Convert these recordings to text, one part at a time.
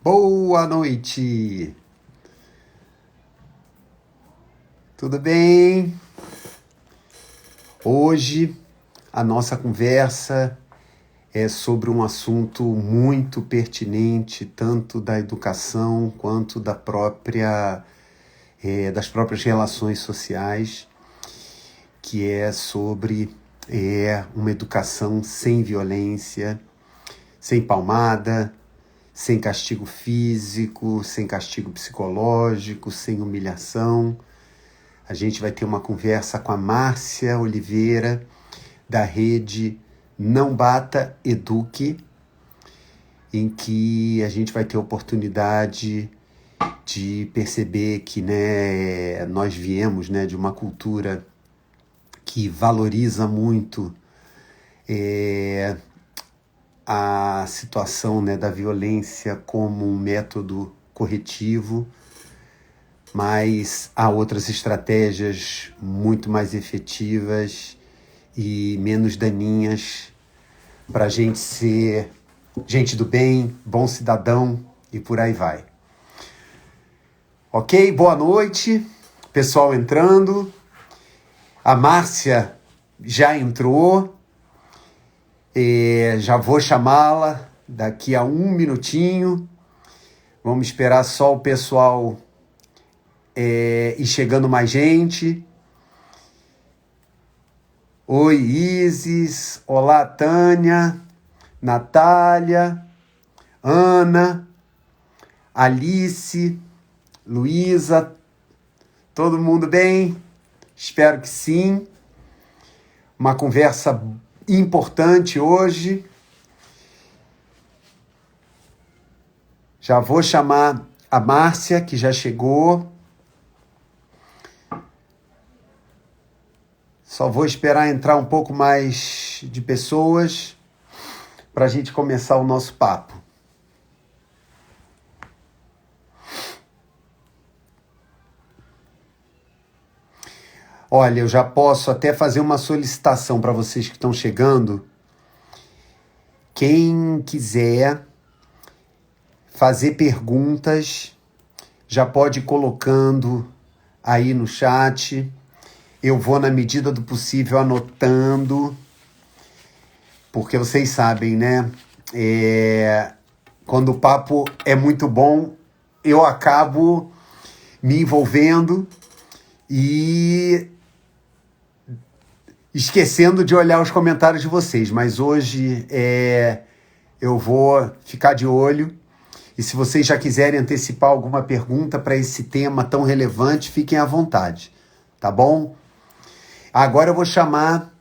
Boa noite! Tudo bem? Hoje a nossa conversa é sobre um assunto muito pertinente, tanto da educação quanto das próprias relações sociais, que é sobre uma educação sem violência, sem palmada, sem castigo físico, sem castigo psicológico, sem humilhação. A gente vai ter uma conversa com a Márcia Oliveira, da rede Não Bata, Eduque, em que a gente vai ter a oportunidade de perceber que nós viemos de uma cultura que valoriza muito a situação da violência como um método corretivo, mas há outras estratégias muito mais efetivas e menos daninhas para a gente ser gente do bem, bom cidadão e por aí vai. Ok? Boa noite, pessoal entrando. A Márcia já entrou. Já vou chamá-la daqui a um minutinho. Vamos esperar só o pessoal ir chegando mais gente. Oi, Isis. Olá, Tânia, Natália, Ana, Alice, Luísa. Todo mundo bem? Espero que sim. Uma conversa importante hoje. Já vou chamar a Márcia, que já chegou. Só vou esperar entrar um pouco mais de pessoas para a gente começar o nosso papo. Olha, eu já posso até fazer uma solicitação para vocês que estão chegando. Quem quiser fazer perguntas, já pode ir colocando aí no chat. Eu vou, na medida do possível, anotando, porque vocês sabem, né? Quando o papo é muito bom, eu acabo me envolvendo e esquecendo de olhar os comentários de vocês. Mas hoje eu vou ficar de olho. E se vocês já quiserem antecipar alguma pergunta para esse tema tão relevante, fiquem à vontade, tá bom? Agora eu vou chamar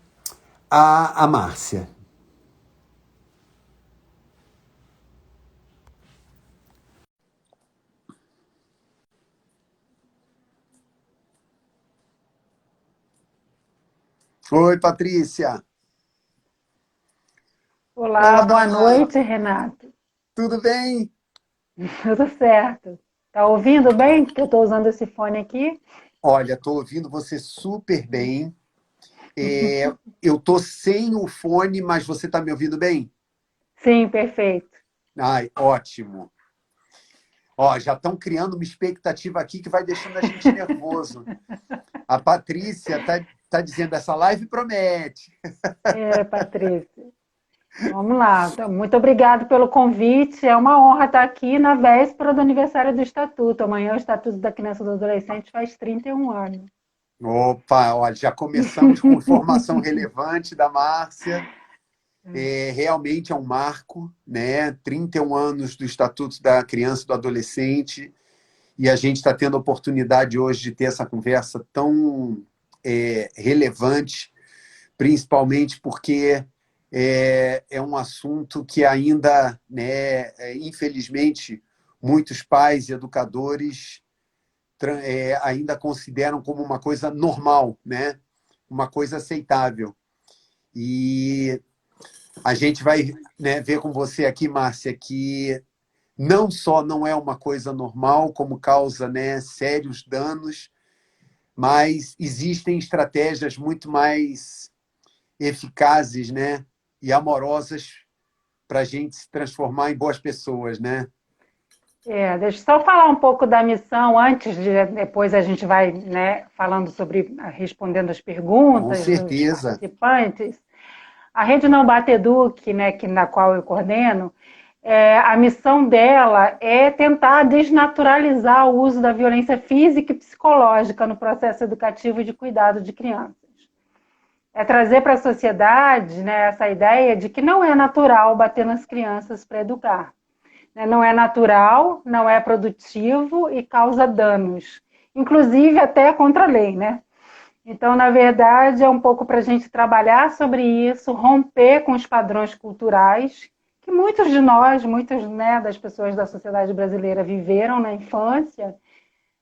a Márcia. Oi, Patrícia. Olá, boa Olá, noite, Renato. tudo bem? Tudo certo? Tá ouvindo bem? Que eu estou usando esse fone aqui? Olha, estou ouvindo você super bem. Eu estou sem o fone, mas você está me ouvindo bem? Sim, perfeito. Ai, ótimo. Ó, já estão criando uma expectativa aqui que vai deixando a gente nervoso. A Patrícia tá dizendo, essa live promete. Patrícia. Vamos lá. Então, muito obrigado pelo convite. É uma honra estar aqui na véspera do aniversário do Estatuto. Amanhã o Estatuto da Criança e do Adolescente faz 31 anos. Opa, olha, já começamos com informação relevante da Márcia. Realmente é um marco, né? 31 anos do Estatuto da Criança e do Adolescente, e a gente está tendo a oportunidade hoje de ter essa conversa tão relevante, principalmente porque é um assunto que ainda, infelizmente, muitos pais e educadores ainda consideram como uma coisa normal, né? Uma coisa aceitável. E a gente vai, ver com você aqui, Márcia, que não só não é uma coisa normal, como causa, sérios danos, mas existem estratégias muito mais eficazes, e amorosas para a gente se transformar em boas pessoas, né? Deixa eu só falar um pouco da missão antes de depois a gente vai, né, falando sobre respondendo as Com perguntas dos certeza. participantes. A Rede Não Bate Eduque, né, na qual eu coordeno, a missão dela é tentar desnaturalizar o uso da violência física e psicológica no processo educativo de cuidado de crianças. É trazer para a sociedade, né, essa ideia de que não é natural bater nas crianças para educar. Não é natural, não é produtivo e causa danos, inclusive até contra a lei, né? Então, na verdade, é um pouco para a gente trabalhar sobre isso, romper com os padrões culturais que muitos de nós, muitas, né, das pessoas da sociedade brasileira viveram na infância,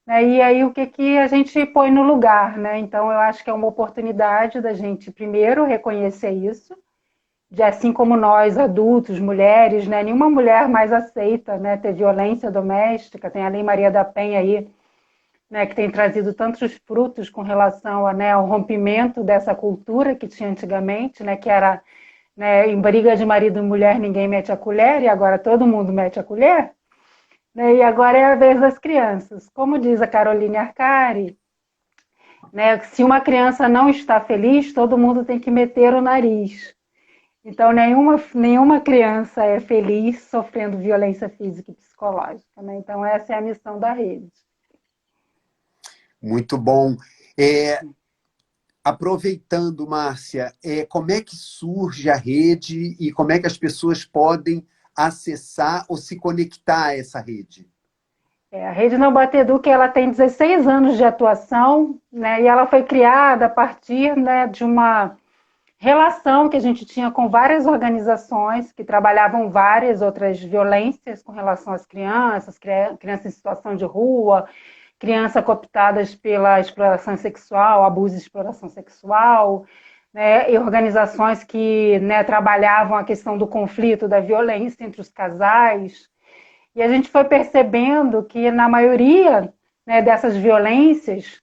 né? E aí o que, que a gente põe no lugar, né? Então, eu acho que é uma oportunidade da gente, primeiro, reconhecer isso, de assim como nós, adultos, mulheres, né, nenhuma mulher mais aceita, né, ter violência doméstica, tem a Lei Maria da Penha aí, né, que tem trazido tantos frutos com relação a, né, ao rompimento dessa cultura que tinha antigamente, né, que era, né, em briga de marido e mulher ninguém mete a colher, e agora todo mundo mete a colher, né, e agora é a vez das crianças. Como diz a Caroline Arcari, né, se uma criança não está feliz, todo mundo tem que meter o nariz. Então, nenhuma criança é feliz sofrendo violência física e psicológica, né? Então, essa é a missão da rede. Muito bom. É, aproveitando, Márcia, como é que surge a rede e como é que as pessoas podem acessar ou se conectar a essa rede? A Rede Não Bate Educa, ela tem 16 anos de atuação, né? E ela foi criada a partir, né, de uma relação que a gente tinha com várias organizações que trabalhavam várias outras violências com relação às crianças, crianças em situação de rua, crianças cooptadas pela exploração sexual, abuso e exploração sexual, né, e organizações que, né, trabalhavam a questão do conflito, da violência entre os casais. E a gente foi percebendo que, na maioria, né, dessas violências,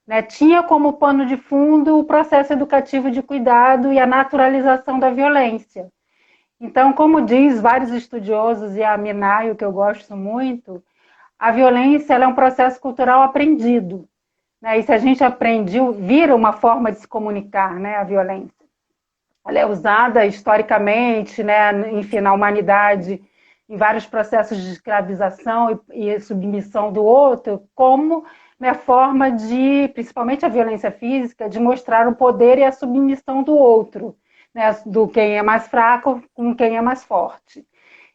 né, tinha como pano de fundo o processo educativo de cuidado e a naturalização da violência. Então, como diz vários estudiosos, e a Minayo, que eu gosto muito, a violência ela é um processo cultural aprendido. Né? E se a gente aprende, vira uma forma de se comunicar, né, a violência. Ela é usada historicamente, né, enfim, na humanidade, em vários processos de escravização e submissão do outro, como, né, forma de, principalmente a violência física, de mostrar o poder e a submissão do outro, né, do quem é mais fraco com quem é mais forte.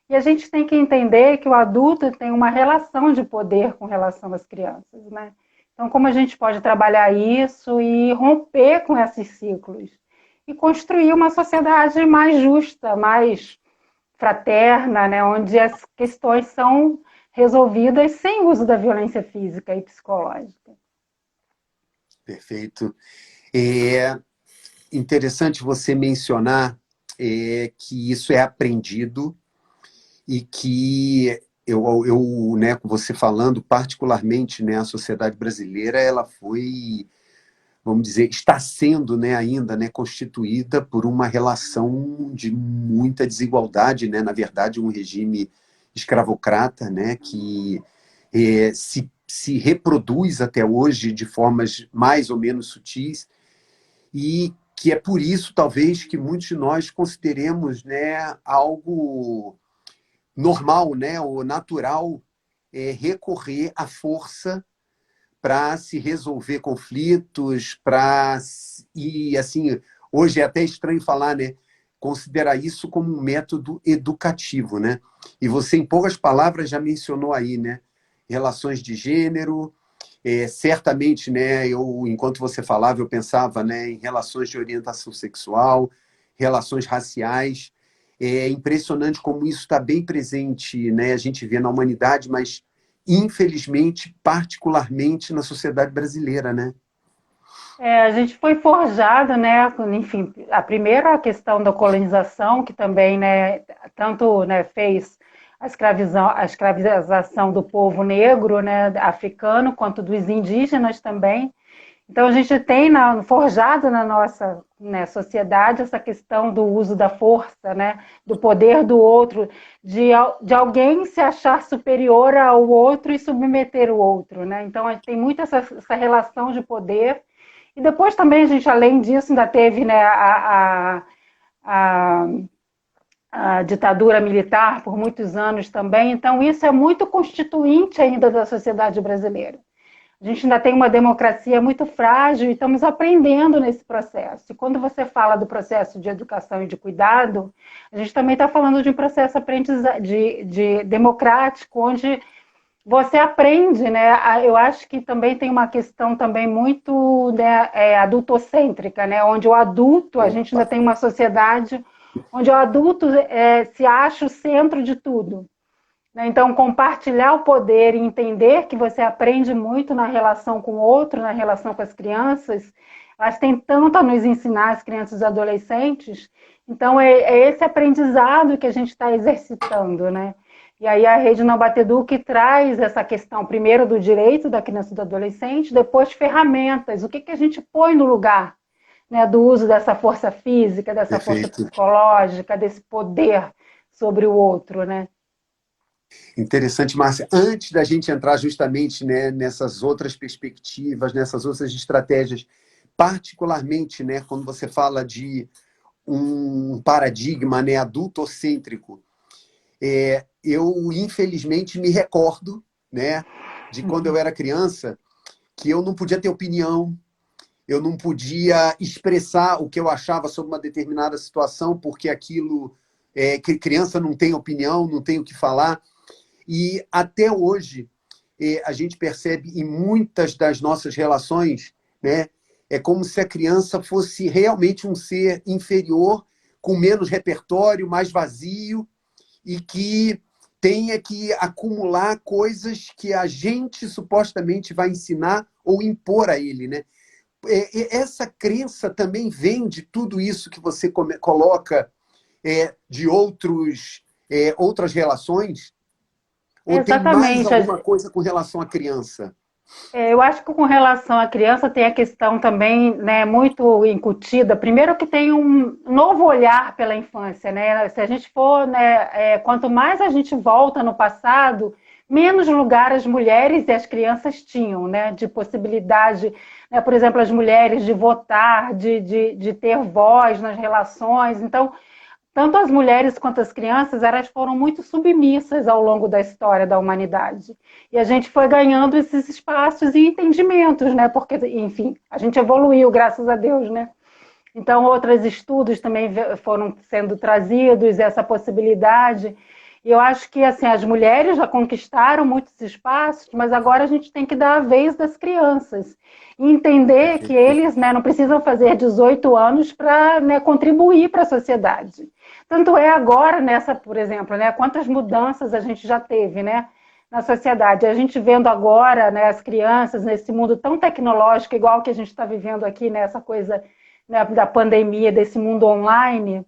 E a gente tem que entender que o adulto tem uma relação de poder com relação às crianças, né? Então, como a gente pode trabalhar isso e romper com esses ciclos? E construir uma sociedade mais justa, mais fraterna, né? Onde as questões são resolvidas sem uso da violência física e psicológica. Perfeito. É interessante você mencionar que isso é aprendido e que né, com você falando, particularmente, né, a sociedade brasileira, ela foi, vamos dizer, está sendo, né, ainda, né, constituída por uma relação de muita desigualdade, né, na verdade, um regime escravocrata, né, que se reproduz até hoje de formas mais ou menos sutis e que é por isso, talvez, que muitos de nós consideremos, né, algo normal, né, ou natural, recorrer à força para se resolver conflitos, e assim, hoje é até estranho falar, né, considerar isso como um método educativo, né? E você, em poucas palavras, já mencionou aí, né, relações de gênero, certamente, né, enquanto você falava, eu pensava, né, em relações de orientação sexual, relações raciais. É impressionante como isso está bem presente, né? A gente vê na humanidade, mas infelizmente, particularmente na sociedade brasileira, né? A gente foi forjado, né? Enfim, a primeira questão da colonização, que também, né, tanto, né, fez a escravização do povo negro, né, africano, quanto dos indígenas também. Então, a gente tem forjado na nossa, né, sociedade essa questão do uso da força, né, do poder do outro, de alguém se achar superior ao outro e submeter o outro. Né? Então, a gente tem muito essa relação de poder. E depois também a gente, além disso, ainda teve, né, a, a ditadura militar por muitos anos também. Então, isso é muito constituinte ainda da sociedade brasileira. A gente ainda tem uma democracia muito frágil e estamos aprendendo nesse processo. E quando você fala do processo de educação e de cuidado, a gente também está falando de um processo de democrático, onde você aprende, né? Eu acho que também tem uma questão também muito, né, adultocêntrica, né? Onde o adulto, a gente ainda Opa, tem uma sociedade onde o adulto se acha o centro de tudo. Então, compartilhar o poder e entender que você aprende muito na relação com o outro, na relação com as crianças, elas têm tanto a nos ensinar, as crianças e adolescentes. Então, é esse aprendizado que a gente está exercitando, né? E aí a Rede Não Batedu que traz essa questão, primeiro do direito da criança e do adolescente, depois ferramentas, o que a gente põe no lugar, né, do uso dessa força física, dessa força perfeito. psicológica, desse poder sobre o outro, né? Interessante, Márcia. Antes da gente entrar justamente, né, nessas outras perspectivas, nessas outras estratégias, particularmente, né, quando você fala de um paradigma, né, adultocêntrico, eu infelizmente me recordo, né, de quando eu era criança, que eu não podia ter opinião, eu não podia expressar o que eu achava sobre uma determinada situação, porque aquilo, que criança não tem opinião, não tem o que falar. E até hoje, a gente percebe em muitas das nossas relações, né, é como se a criança fosse realmente um ser inferior, com menos repertório, mais vazio, e que tenha que acumular coisas que a gente supostamente vai ensinar ou impor a ele, né? Essa crença também vem de tudo isso que você coloca, de outras relações, ou tem mais Exatamente. alguma coisa com relação à criança? Eu acho que com relação à criança tem a questão também, né, muito incutida. Primeiro que tem um novo olhar pela infância, né? Se a gente for, né, quanto mais a gente volta no passado, menos lugar as mulheres e as crianças tinham, né, de possibilidade, né, por exemplo, as mulheres de votar, de ter voz nas relações. Então, tanto as mulheres quanto as crianças, elas foram muito submissas ao longo da história da humanidade. E a gente foi ganhando esses espaços e entendimentos, né? Porque, enfim, a gente evoluiu, graças a Deus, né? Então, outros estudos também foram sendo trazidos, essa possibilidade. E eu acho que assim, as mulheres já conquistaram muitos espaços, mas agora a gente tem que dar a vez das crianças. E entender que Perfeito. eles, né, não precisam fazer 18 anos para, né, contribuir para a sociedade. Tanto é agora nessa, por exemplo, né, quantas mudanças a gente já teve, né, na sociedade. A gente vendo agora, né, as crianças nesse mundo tão tecnológico, igual que a gente está vivendo aqui, nessa coisa, né, da pandemia, desse mundo online,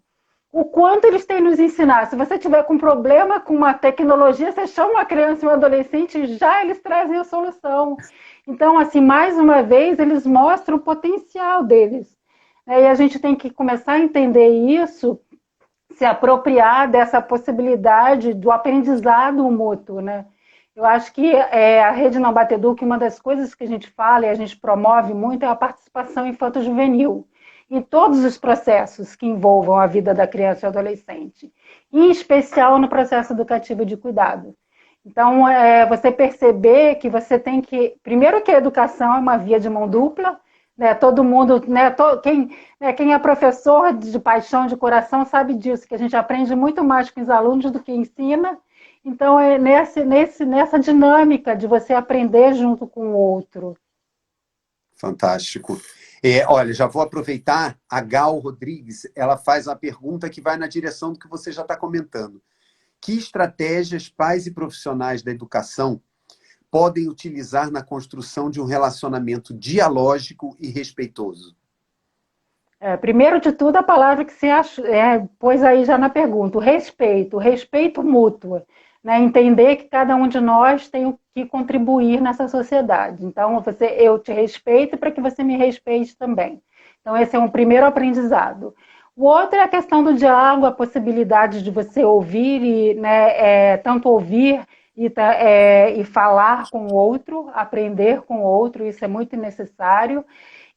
o quanto eles têm nos ensinar. Se você tiver com problema com uma tecnologia, você chama uma criança e um adolescente e já eles trazem a solução. Então, assim, mais uma vez, eles mostram o potencial deles. E a gente tem que começar a entender isso, se apropriar dessa possibilidade do aprendizado mútuo, né? Eu acho que a Rede Não Batedu, que uma das coisas que a gente fala e a gente promove muito é a participação infanto-juvenil em todos os processos que envolvam a vida da criança e adolescente, em especial no processo educativo de cuidado. Então, você perceber que você tem que... Primeiro que a educação é uma via de mão dupla, né? Todo mundo... Né? Quem é professor de paixão, de coração, sabe disso, que a gente aprende muito mais com os alunos do que ensina. Então, é nessa dinâmica de você aprender junto com o outro. Fantástico. Olha, já vou aproveitar, a Gal Rodrigues, ela faz uma pergunta que vai na direção do que você já está comentando. Que estratégias pais e profissionais da educação podem utilizar na construção de um relacionamento dialógico e respeitoso? Primeiro de tudo, a palavra que você pôs aí já na pergunta, o respeito mútuo. né? Entender que cada um de nós tem o que contribuir nessa sociedade. Então, eu te respeito para que você me respeite também. Então, esse é um primeiro aprendizado. O outro é a questão do diálogo, a possibilidade de você ouvir e, né, tanto ouvir e falar com o outro, aprender com o outro, isso é muito necessário,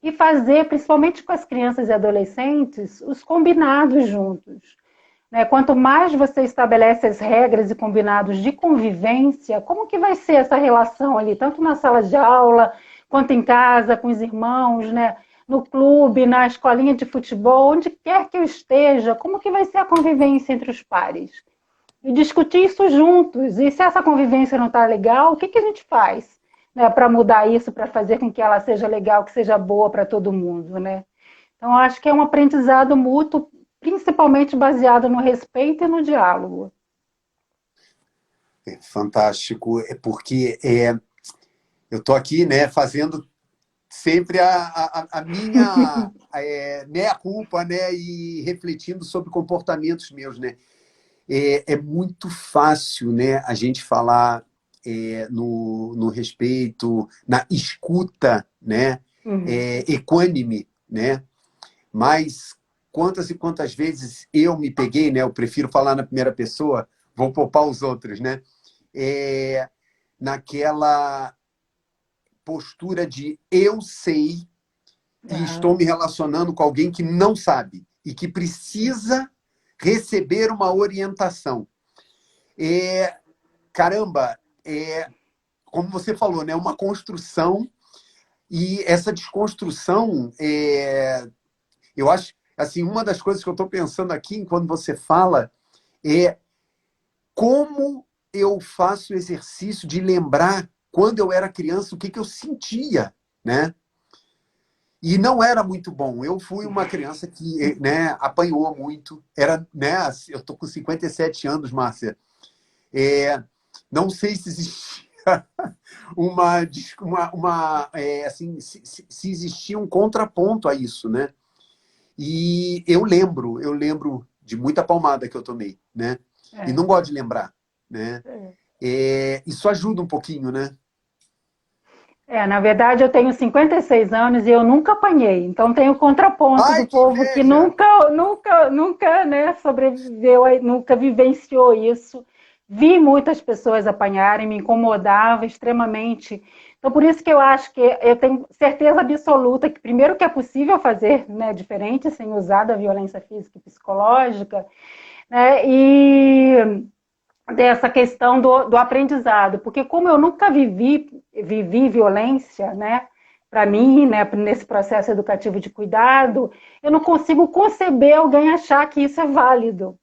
e fazer, principalmente com as crianças e adolescentes, os combinados juntos. Né? Quanto mais você estabelece as regras e combinados de convivência, como que vai ser essa relação ali, tanto na sala de aula, quanto em casa, com os irmãos, né? No clube, na escolinha de futebol, onde quer que eu esteja, como que vai ser a convivência entre os pares? E discutir isso juntos. E se essa convivência não está legal, o que, que a gente faz, né, para mudar isso, para fazer com que ela seja legal, que seja boa para todo mundo, né? Então, acho que é um aprendizado mútuo, principalmente baseado no respeito e no diálogo. Fantástico, é porque eu estou aqui, né, fazendo sempre a minha meia-culpa, né, e refletindo sobre comportamentos meus, né. É muito fácil, né, a gente falar no respeito, na escuta, né, equânime, né, mas quantas e quantas vezes eu me peguei, né, eu prefiro falar na primeira pessoa, vou poupar os outros, né, naquela postura de eu sei e estou me relacionando com alguém que não sabe e que precisa receber uma orientação. Caramba, como você falou, né, uma construção, e essa desconstrução, eu acho, assim, uma das coisas que eu estou pensando aqui, quando você fala, é como eu faço o exercício de lembrar, quando eu era criança, o que eu sentia, né? E não era muito bom. Eu fui uma criança que, né, apanhou muito. Né, eu estou com 57 anos, Márcia. Não sei se existia assim, se existia um contraponto a isso, né? E eu lembro de muita palmada que eu tomei, né? E não gosto de lembrar, né? Isso ajuda um pouquinho, né? Na verdade, eu tenho 56 anos e eu nunca apanhei. Então, tem o contraponto do Ai, que povo que inveja! nunca, né, sobreviveu, nunca vivenciou isso. Vi muitas pessoas apanharem, me incomodava extremamente. Então, por isso que eu acho que eu tenho certeza absoluta que, primeiro, que é possível fazer, né, diferente, sem usar da violência física e psicológica, né, e dessa questão do aprendizado, porque como eu nunca vivi violência, né, para mim, né, nesse processo educativo de cuidado, eu não consigo conceber alguém achar que isso é válido.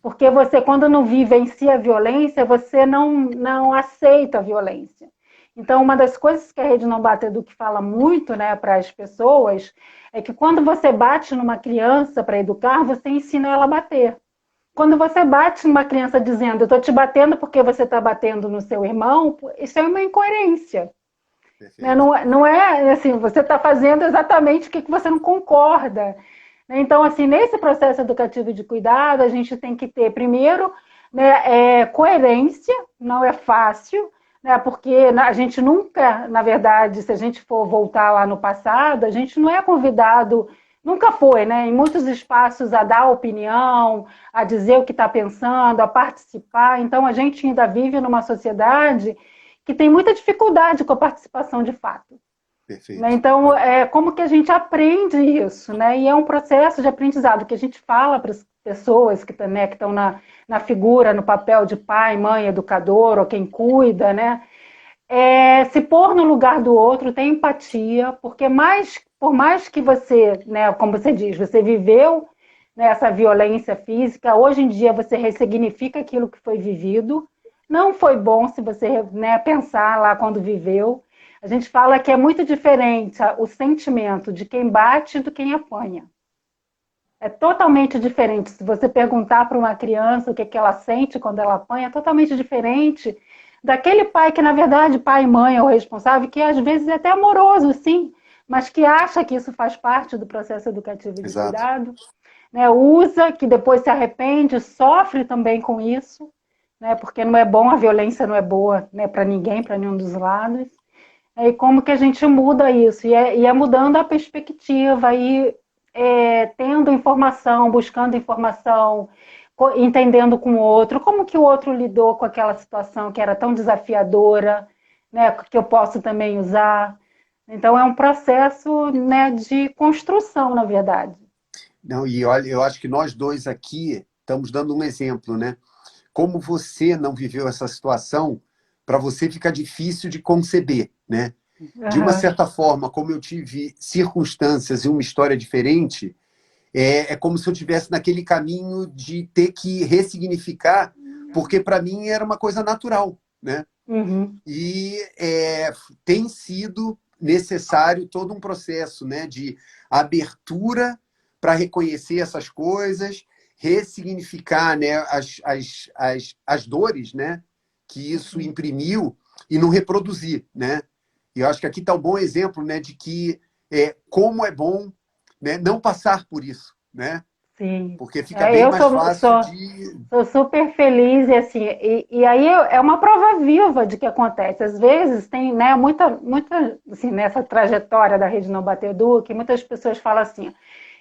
Porque você, quando não vivencia a violência, você não aceita a violência. Então, uma das coisas que a Rede Não Bate Edu que fala muito, né, para as pessoas é que quando você bate numa criança para educar, você ensina ela a bater. Quando você bate numa criança dizendo eu estou te batendo porque você está batendo no seu irmão, isso é uma incoerência. Né? Não é assim, você está fazendo exatamente o que você não concorda. Então, assim, nesse processo educativo de cuidado, a gente tem que ter, primeiro, né, coerência, não é fácil, né, porque a gente nunca, na verdade, se a gente for voltar lá no passado, a gente não é convidado, nunca foi, né, em muitos espaços a dar opinião, a dizer o que está pensando, a participar. Então, a gente ainda vive numa sociedade que tem muita dificuldade com a participação de fato. Perfeito. Né? Então, como que a gente aprende isso? Né? E é um processo de aprendizado que a gente fala para as pessoas que estão na figura, no papel de pai, mãe, educador, ou quem cuida, né? Se pôr no lugar do outro, ter empatia, porque por mais que você, né, como você diz, você viveu, né, essa violência física, hoje em dia você ressignifica aquilo que foi vivido. Não foi bom se você, né, pensar lá quando viveu. A gente fala que é muito diferente o sentimento de quem bate do quem apanha. É totalmente diferente. Se você perguntar para uma criança o que ela sente quando ela apanha, é totalmente diferente daquele pai que, na verdade, pai e mãe é o responsável, que às vezes é até amoroso, sim, mas que acha que isso faz parte do processo educativo e de cuidado, né? Usa, que depois se arrepende, sofre também com isso. né? Porque não é bom, a violência não é boa, né, para ninguém, para nenhum dos lados. E como que a gente muda isso? E é mudando a perspectiva, tendo informação, buscando informação, entendendo com o outro, como que o outro lidou com aquela situação que era tão desafiadora, né, que eu posso também usar. Então é um processo, né, de construção, na verdade. Não, e olha, eu acho que nós dois aqui estamos dando um exemplo, né? Como você não viveu essa situação, para você fica difícil de conceber, né? De uma Uhum. certa forma, como eu tive circunstâncias e uma história diferente, é como se eu tivesse naquele caminho de ter que ressignificar, porque para mim era uma coisa natural, né? Uhum. E tem sido necessário todo um processo, né, de abertura para reconhecer essas coisas, ressignificar, né, as dores, né, que isso imprimiu e não reproduzir, né? E eu acho que aqui está um bom exemplo, né, de que como é bom, né, não passar por isso, né? Sim. Porque fica bem Eu mais sou, fácil sou, de... sou super feliz e assim, e aí é uma prova viva de que acontece. Às vezes tem, né, muita, assim, nessa trajetória da Rede Não Bater que muitas pessoas falam assim,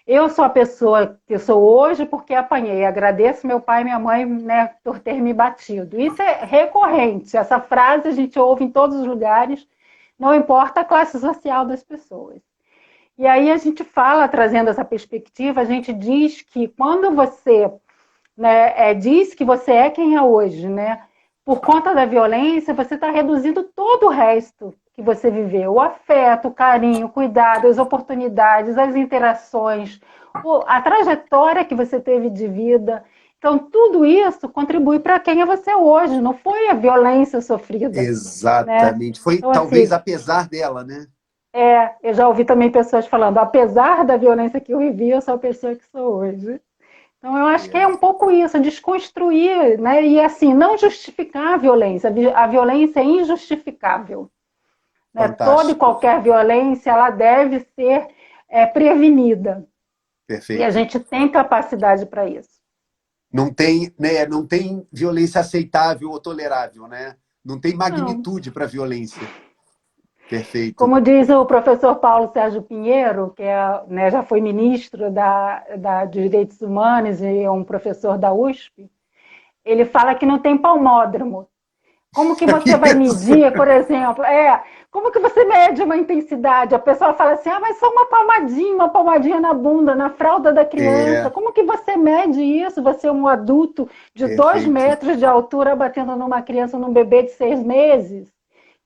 eu sou a pessoa que eu sou hoje porque apanhei. Agradeço meu pai e minha mãe, né, por ter me batido. Isso é recorrente. Essa frase a gente ouve em todos os lugares, não importa a classe social das pessoas. E aí a gente fala, trazendo essa perspectiva, a gente diz que quando você, né, diz que você é quem é hoje, né, por conta da violência, você está reduzindo todo o resto que você viveu, o afeto, o carinho, o cuidado, as oportunidades, as interações, a trajetória que você teve de vida. Então, tudo isso contribui para quem é você hoje, não foi a violência sofrida, né? Exatamente. Foi Então, talvez assim, apesar dela, né? eu já ouvi também pessoas falando, apesar da violência que eu vivi, eu sou a pessoa que sou hoje. Então, eu acho que é um pouco isso, desconstruir, né? E assim, não justificar a violência. A violência é injustificável, né? Toda e Fantástico. qualquer violência, ela deve ser prevenida. E a Perfeito. gente tem capacidade para isso. Não tem, né, não tem violência aceitável ou tolerável, né? Não tem Não. magnitude para violência. Perfeito. Como diz o professor Paulo Sérgio Pinheiro, que né, já foi ministro de Direitos Humanos e é um professor da USP, ele fala que não tem palmódromo. Como que você vai Isso. medir, por exemplo? Como que você mede uma intensidade? A pessoa fala assim, mas só uma palmadinha na bunda, na fralda da criança. É, Como que você mede isso? Você é um adulto de 2 perfeito. metros de altura batendo numa criança, num bebê de 6 meses?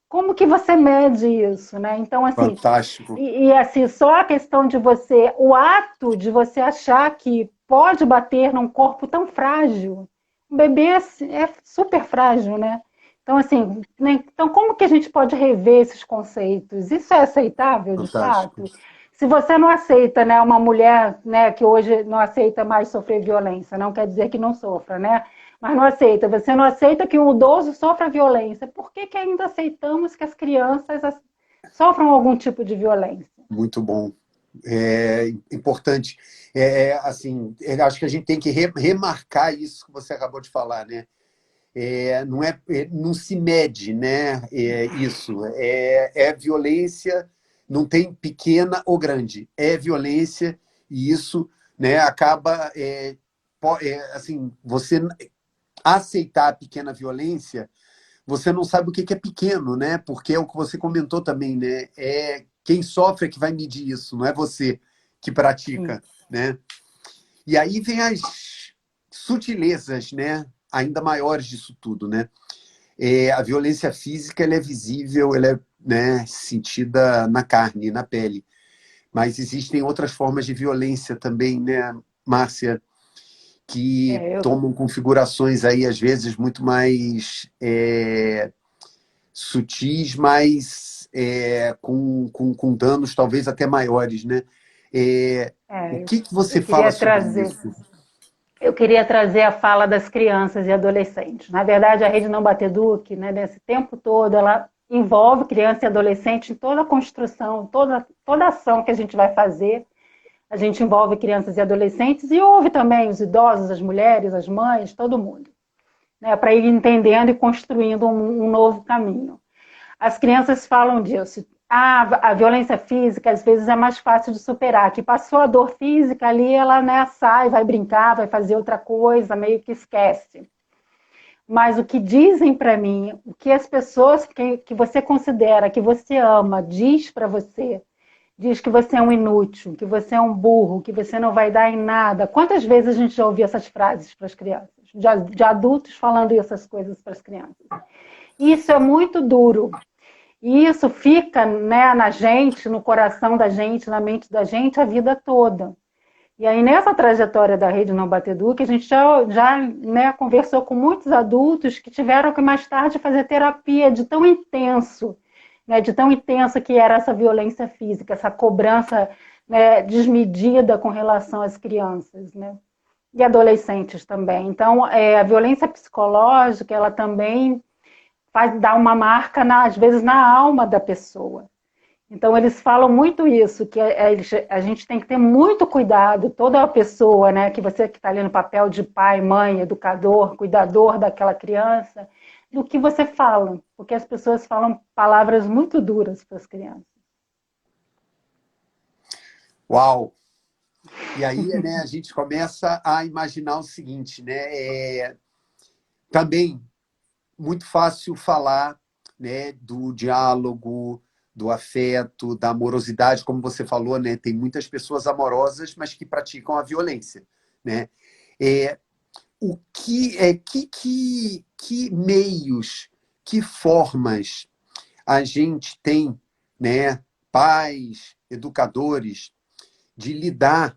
Como que você mede isso, né? Então, assim, Fantástico. assim, só a questão de você, o ato de você achar que pode bater num corpo tão frágil, um bebê é super frágil, né? Então, assim, né? Então, como que a gente pode rever esses conceitos? Isso é aceitável, de Fantástico. fato? Se você não aceita, né, uma mulher, né, que hoje não aceita mais sofrer violência, não quer dizer que não sofra, né? Mas não aceita. Você não aceita que um idoso sofra violência. Por que que ainda aceitamos que as crianças sofram algum tipo de violência? Muito bom. É importante. Assim, acho que a gente tem que remarcar isso que você acabou de falar, né? Não se mede, né? Isso é violência, não tem pequena ou grande, é violência e isso, né? Acaba assim, você aceitar a pequena violência, você não sabe o que é pequeno, né? Porque é o que você comentou também, né? É quem sofre é que vai medir isso, não é você que Sim. pratica, né? E aí vem as sutilezas, né? Ainda maiores disso tudo, né? A violência física ela é visível, ela é, né, sentida na carne, na pele. Mas existem outras formas de violência também, né, Márcia, que É, eu, tomam configurações aí, às vezes, muito mais sutis, mas com danos talvez até maiores, né? O é, que você eu fala queria sobre trazer. isso? Eu queria trazer a fala das crianças e adolescentes. Na verdade, a Rede Não Bater Duque, né, nesse tempo todo, ela envolve criança e adolescente em toda a construção, toda ação que a gente vai fazer. A gente envolve crianças e adolescentes e ouve também os idosos, as mulheres, as mães, todo mundo. né, para ir entendendo e construindo um novo caminho. As crianças falam disso. A violência física, às vezes, é mais fácil de superar. Que passou a dor física ali, ela, né, sai, vai brincar, vai fazer outra coisa, meio que esquece. Mas o que dizem para mim, o que as pessoas que você considera, que você ama, diz para você, diz que você é um inútil, que você é um burro, que você não vai dar em nada. Quantas vezes a gente já ouviu essas frases para as crianças? De adultos falando essas coisas para as crianças. Isso é muito duro. E isso fica, né, na gente, no coração da gente, na mente da gente, a vida toda. E aí, nessa trajetória da Rede Não Bater Duque, a gente já né, conversou com muitos adultos que tiveram que mais tarde fazer terapia de tão intenso, né, de tão intenso que era essa violência física, essa cobrança, né, desmedida com relação às crianças, né, e adolescentes também. Então, a violência psicológica, ela também faz dar uma marca, às vezes, na alma da pessoa. Então, eles falam muito isso, que a gente tem que ter muito cuidado, toda a pessoa, né, que você que está ali no papel de pai, mãe, educador, cuidador daquela criança, do que você fala, porque as pessoas falam palavras muito duras para as crianças. Uau! E aí, né, a gente começa a imaginar o seguinte, né? Também muito fácil falar, né, do diálogo, do afeto, da amorosidade, como você falou, né? Tem muitas pessoas amorosas, mas que praticam a violência, né? O que meios, que formas a gente tem, né, pais, educadores, de lidar,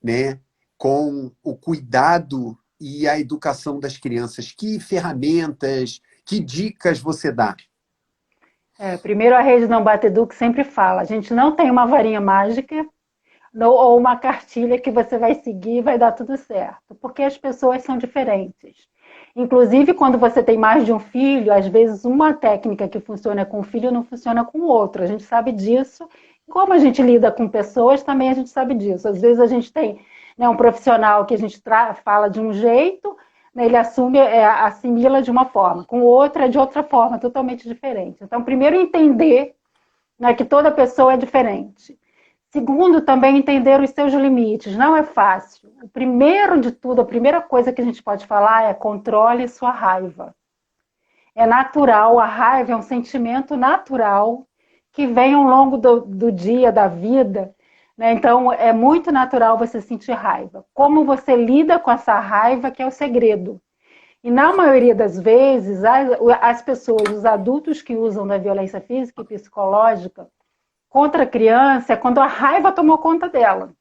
né, com o cuidado e a educação das crianças? Que ferramentas, que dicas você dá? Primeiro, a Rede Não Bate Duque sempre fala, a gente não tem uma varinha mágica ou uma cartilha que você vai seguir e vai dar tudo certo, porque as pessoas são diferentes. Inclusive, quando você tem mais de um filho, às vezes uma técnica que funciona com um filho não funciona com o outro. A gente sabe disso. Como a gente lida com pessoas, também a gente sabe disso. Às vezes a gente tem, né, um profissional que a gente fala de um jeito, né, ele assimila de uma forma, com o outro é de outra forma, totalmente diferente. Então, primeiro entender, né, que toda pessoa é diferente. Segundo, também entender os seus limites. Não é fácil. O primeiro de tudo, a primeira coisa que a gente pode falar é controle sua raiva. É natural, a raiva é um sentimento natural que vem ao longo do dia, da vida, né? Então, é muito natural você sentir raiva. Como você lida com essa raiva que é o segredo. E na maioria das vezes, as pessoas, os adultos que usam da violência física e psicológica contra a criança é quando a raiva tomou conta dela.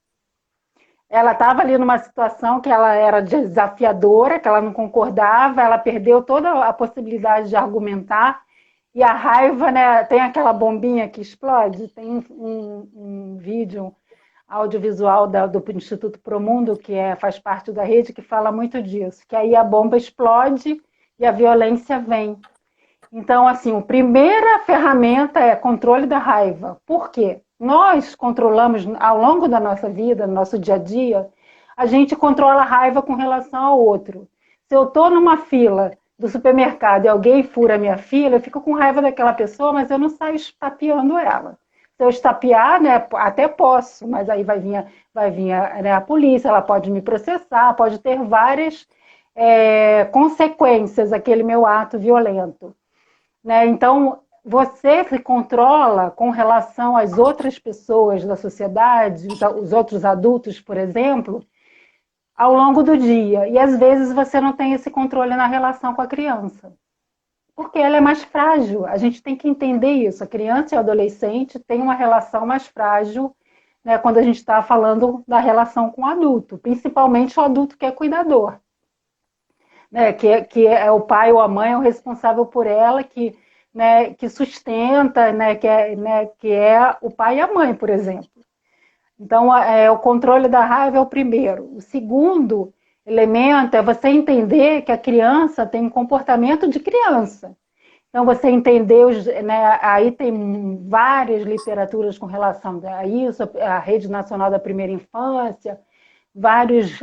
Ela estava ali numa situação que ela era desafiadora, que ela não concordava, ela perdeu toda a possibilidade de argumentar, e a raiva, né, tem aquela bombinha que explode. Tem um vídeo audiovisual do Instituto Promundo, que faz parte da rede, que fala muito disso, que aí a bomba explode e a violência vem. Então, assim, a primeira ferramenta é controle da raiva. Por quê? Nós controlamos, ao longo da nossa vida, no nosso dia a dia, a gente controla a raiva com relação ao outro. Se eu estou numa fila do supermercado e alguém fura a minha fila, eu fico com raiva daquela pessoa, mas eu não saio estapeando ela. Se eu estapear, né, até posso, mas aí vai vir né, a polícia, ela pode me processar, pode ter várias consequências aquele meu ato violento. Né? Então, você se controla com relação às outras pessoas da sociedade, os outros adultos, por exemplo, ao longo do dia. E às vezes você não tem esse controle na relação com a criança. Porque ela é mais frágil. A gente tem que entender isso. A criança e o adolescente têm uma relação mais frágil, né, quando a gente está falando da relação com o adulto, principalmente o adulto que é cuidador. Né, que é o pai ou a mãe é o responsável por ela, né, que sustenta, né, que é o pai e a mãe, por exemplo. Então, o controle da raiva é o primeiro. O segundo elemento é você entender que a criança tem um comportamento de criança. Então, você entender, né, aí tem várias literaturas com relação a isso, a Rede Nacional da Primeira Infância, vários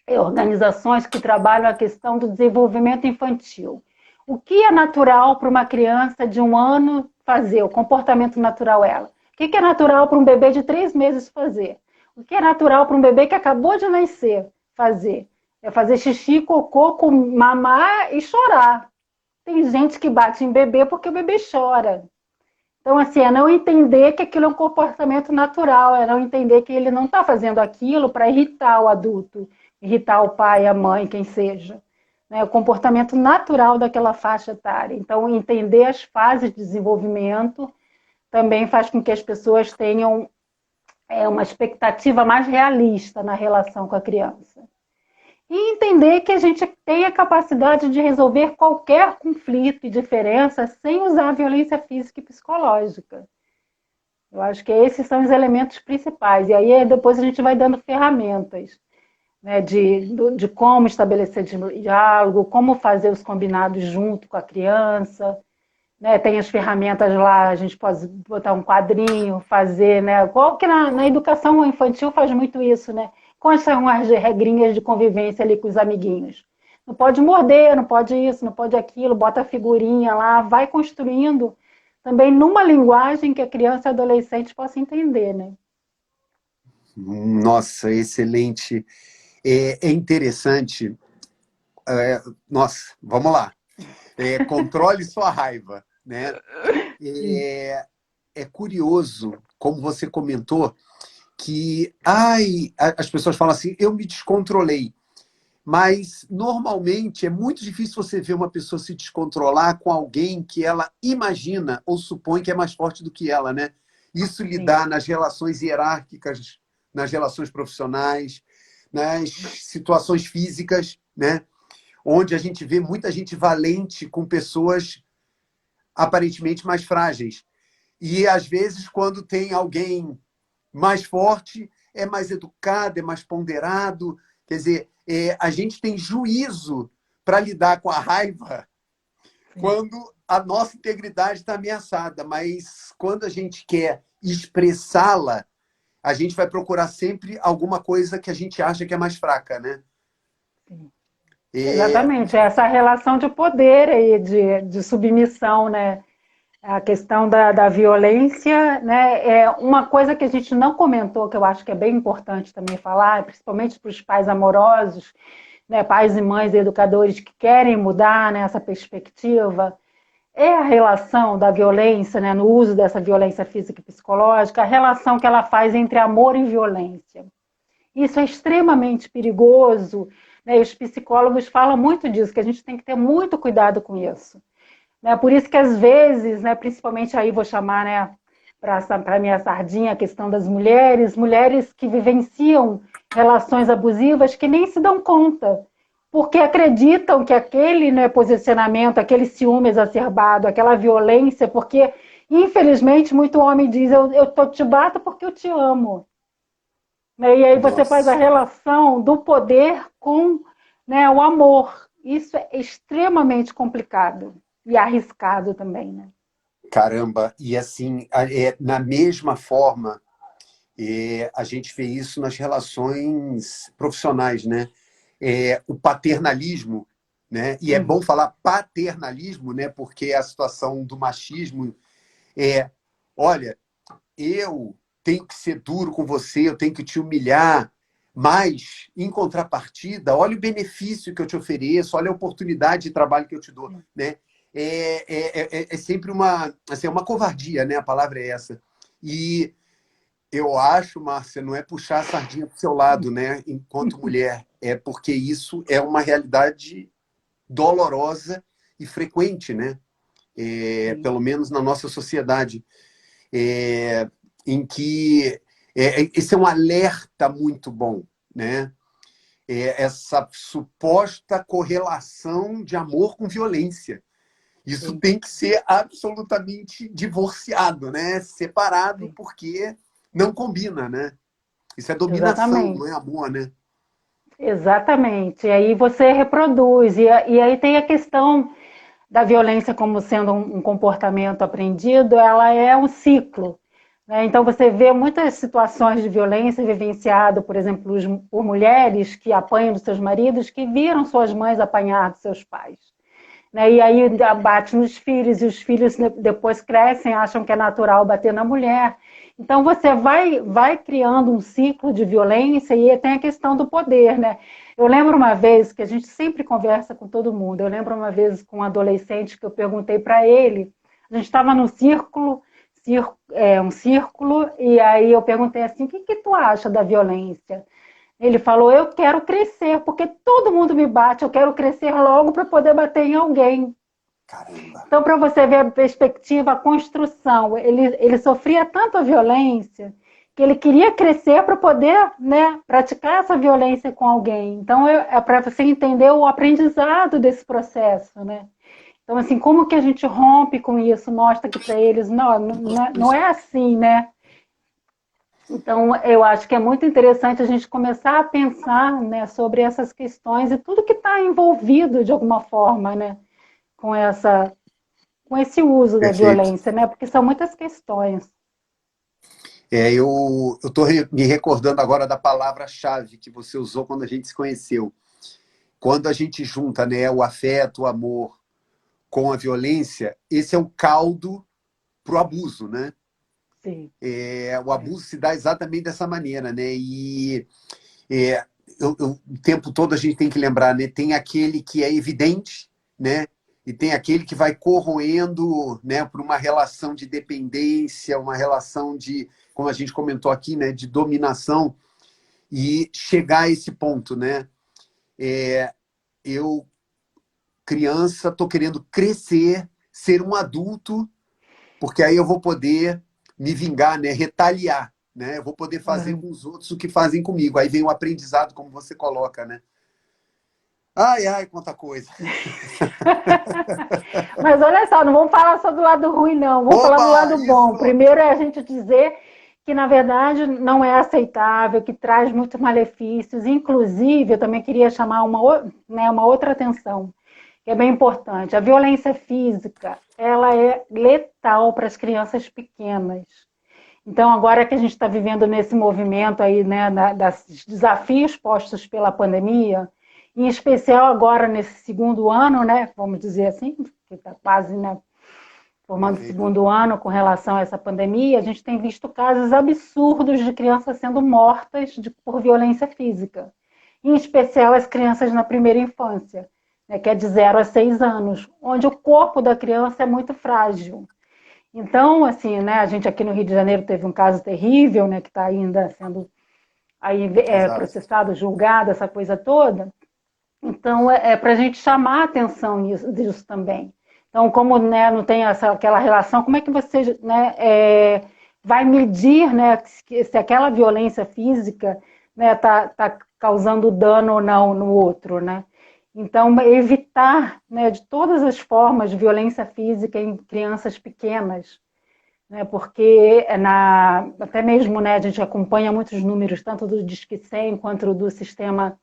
organizações que trabalham a questão do desenvolvimento infantil. O que é natural para uma criança de 1 ano fazer? O comportamento natural dela. O que é natural para um bebê de 3 meses fazer? O que é natural para um bebê que acabou de nascer fazer? É fazer xixi, cocô, mamar e chorar. Tem gente que bate em bebê porque o bebê chora. Então, assim, é não entender que aquilo é um comportamento natural, é não entender que ele não está fazendo aquilo para irritar o adulto, irritar o pai, a mãe, quem seja. É o comportamento natural daquela faixa etária. Então, entender as fases de desenvolvimento também faz com que as pessoas tenham uma expectativa mais realista na relação com a criança. E entender que a gente tem a capacidade de resolver qualquer conflito e diferença sem usar a violência física e psicológica. Eu acho que esses são os elementos principais. E aí depois a gente vai dando ferramentas, né, de como estabelecer diálogo, como fazer os combinados junto com a criança. Né, tem as ferramentas lá, a gente pode botar um quadrinho, fazer, né? Qual que na educação infantil faz muito isso, né? Quais são as regrinhas de convivência ali com os amiguinhos? Não pode morder, não pode isso, não pode aquilo, bota a figurinha lá, vai construindo também numa linguagem que a criança e adolescente possa entender, né? Nossa, excelente. É interessante. Nossa, vamos lá. Controle sua raiva, né? É curioso, como você comentou, que as pessoas falam assim, eu me descontrolei. Mas, normalmente, é muito difícil você ver uma pessoa se descontrolar com alguém que ela imagina ou supõe que é mais forte do que ela, né? Isso lhe dá nas relações hierárquicas, nas relações profissionais, nas situações físicas, né? Onde a gente vê muita gente valente com pessoas aparentemente mais frágeis. E, às vezes, quando tem alguém mais forte, é mais educado, é mais ponderado. Quer dizer, a gente tem juízo para lidar com a raiva quando a nossa integridade está ameaçada, mas quando a gente quer expressá-la, a gente vai procurar sempre alguma coisa que a gente acha que é mais fraca, né? Sim. Exatamente, essa relação de poder aí, de submissão, né? A questão da violência, né? É uma coisa que a gente não comentou, que eu acho que é bem importante também falar, principalmente para os pais amorosos, né? Pais e mães e educadores que querem mudar, né, essa perspectiva, é a relação da violência, né, no uso dessa violência física e psicológica, a relação que ela faz entre amor e violência. Isso é extremamente perigoso, né? E os psicólogos falam muito disso, que a gente tem que ter muito cuidado com isso. Né? Por isso que, às vezes, né, principalmente aí vou chamar, né, para a minha sardinha a questão das mulheres que vivenciam relações abusivas que nem se dão conta, porque acreditam que aquele, né, posicionamento, aquele ciúme exacerbado, aquela violência, porque, infelizmente, muito homem diz, eu te bato porque eu te amo. Né? E aí você faz a relação do poder com, né, o amor. Isso é extremamente complicado. E arriscado também, né? Caramba, e assim, na mesma forma, a gente vê isso nas relações profissionais, né? O paternalismo, né? E é bom falar paternalismo, né? Porque a situação do machismo olha, eu tenho que ser duro com você, eu tenho que te humilhar, mas, em contrapartida, olha o benefício que eu te ofereço, olha a oportunidade de trabalho que eu te dou, né? É sempre assim, uma covardia, né? A palavra é essa. E eu acho, Márcia, não é puxar a sardinha para o seu lado, né? Enquanto mulher, é porque isso é uma realidade dolorosa e frequente, né? Pelo menos na nossa sociedade, em que esse é um alerta muito bom, né? Essa suposta correlação de amor com violência. Isso tem que ser absolutamente divorciado, né? Separado, porque não combina, né? Isso é dominação, Exatamente. não é amor, né? Exatamente. E aí você reproduz. E aí tem a questão da violência como sendo um comportamento aprendido, ela é um ciclo. né? Então, você vê muitas situações de violência vivenciadas, por exemplo, por mulheres que apanham dos seus maridos, que viram suas mães apanhar dos seus pais. Né? E aí bate nos filhos, e os filhos depois crescem, acham que é natural bater na mulher. Então, você vai criando um ciclo de violência e tem a questão do poder, né? Eu lembro uma vez, que a gente sempre conversa com todo mundo, eu lembro uma vez com um adolescente que eu perguntei para ele, a gente estava num um círculo, e aí eu perguntei assim, o que tu acha da violência? Ele falou, eu quero crescer, porque todo mundo me bate, eu quero crescer logo para poder bater em alguém. Caramba. Então, para você ver a perspectiva, a construção, ele sofria tanto a violência que ele queria crescer para poder, né, praticar essa violência com alguém. Então, é para você entender o aprendizado desse processo, né? Então, assim, como que a gente rompe com isso? Mostra que para eles, não é assim, né? Então, eu acho que é muito interessante a gente começar a pensar, né, sobre essas questões e tudo que está envolvido de alguma forma, né, com com esse uso da Perfeito. violência, né, porque são muitas questões. Eu estou me recordando agora da palavra-chave que você usou quando a gente se conheceu. Quando a gente junta, né, o afeto, o amor com a violência, esse é o caldo para o abuso, né? Sim. O abuso se dá exatamente dessa maneira, né? E é, o tempo todo a gente tem que lembrar, né? Tem aquele que é evidente, né? E tem aquele que vai corroendo, né? Por uma relação de dependência, uma relação de, como a gente comentou aqui, né? De dominação e chegar a esse ponto, né? Eu criança, estou querendo crescer, ser um adulto, porque aí eu vou poder me vingar, né? Retaliar, né? Eu vou poder fazer Uhum. com os outros o que fazem comigo. Aí vem o aprendizado, como você coloca, né? Ai, ai, quanta coisa. Mas olha só, não vamos falar só do lado ruim, não. Vamos falar do Oba, lado bom. isso! Primeiro é a gente dizer que, na verdade, não é aceitável, que traz muitos malefícios. Inclusive, eu também queria chamar uma outra atenção, que é bem importante. A violência física, ela é letal para as crianças pequenas. Então, agora que a gente está vivendo nesse movimento aí, né, dos desafios postos pela pandemia, em especial agora nesse segundo ano, né, vamos dizer assim, que está quase, né, formando o Perfeito. segundo ano com relação a essa pandemia, a gente tem visto casos absurdos de crianças sendo mortas por violência física. Em especial as crianças na primeira infância, né, que é de 0 a 6 anos, onde o corpo da criança é muito frágil. Então, assim, né, a gente aqui no Rio de Janeiro teve um caso terrível, né, que está ainda sendo aí, Exato. processado, julgado, essa coisa toda. Então, para a gente chamar a atenção disso também. Então, como, né, não tem aquela relação, como é que você, né, vai medir, né, se aquela violência física, né, tá causando dano ou não no outro, né? Então, evitar, né, de todas as formas de violência física em crianças pequenas, né, porque até mesmo, né, a gente acompanha muitos números, tanto do Disque 100 quanto do sistema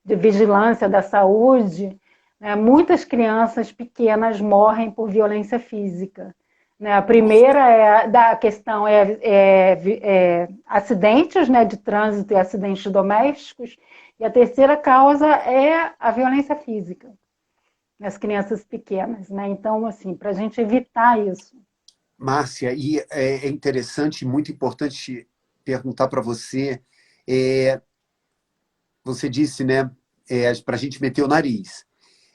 de vigilância da saúde, né, muitas crianças pequenas morrem por violência física. Né? A primeira da questão é acidentes, né, de trânsito e acidentes domésticos, e a terceira causa é a violência física nas crianças pequenas. Né? Então, assim, para a gente evitar isso. Márcia, e é interessante, muito importante perguntar para você. é, Você disse, né, para a gente meter o nariz.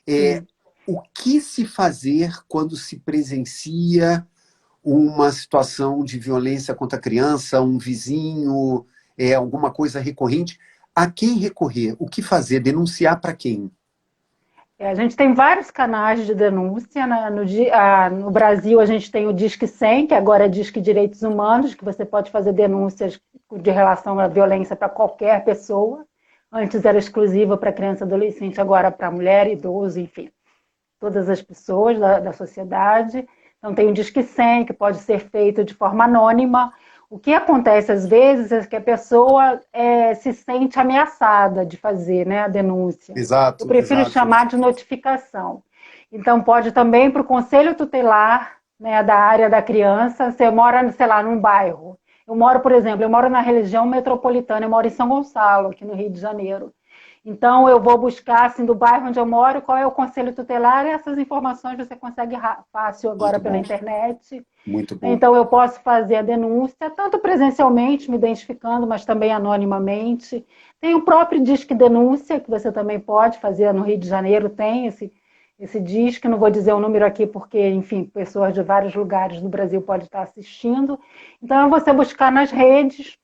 É, Sim. o que se fazer quando se presencia uma situação de violência contra a criança, um vizinho, alguma coisa recorrente? A quem recorrer? O que fazer? Denunciar para quem? A gente tem vários canais de denúncia. Né? No Brasil, a gente tem o Disque 100, que agora é Disque Direitos Humanos, que você pode fazer denúncias de relação à violência para qualquer pessoa. Antes era exclusiva para criança e adolescente, agora para mulher, idoso, enfim, todas as pessoas da sociedade. Então, tem o Disque 100, que pode ser feito de forma anônima. O que acontece às vezes é que a pessoa se sente ameaçada de fazer, né, a denúncia. Eu Exato, prefiro exato. chamar de notificação. Então, pode também para o Conselho Tutelar, né, da área da criança. Você mora, sei lá, num bairro. Eu moro, por exemplo, eu moro na região metropolitana, eu moro em São Gonçalo, aqui no Rio de Janeiro. Então, eu vou buscar, assim, do bairro onde eu moro, qual é o conselho tutelar, e essas informações você consegue fácil agora Muito pela bom, internet. muito bom. Então, eu posso fazer a denúncia, tanto presencialmente, me identificando, mas também anonimamente. Tem o próprio Disque Denúncia, que você também pode fazer no Rio de Janeiro, tem esse Disque, não vou dizer o número aqui, porque, enfim, pessoas de vários lugares do Brasil podem estar assistindo. Então, é você buscar nas redes.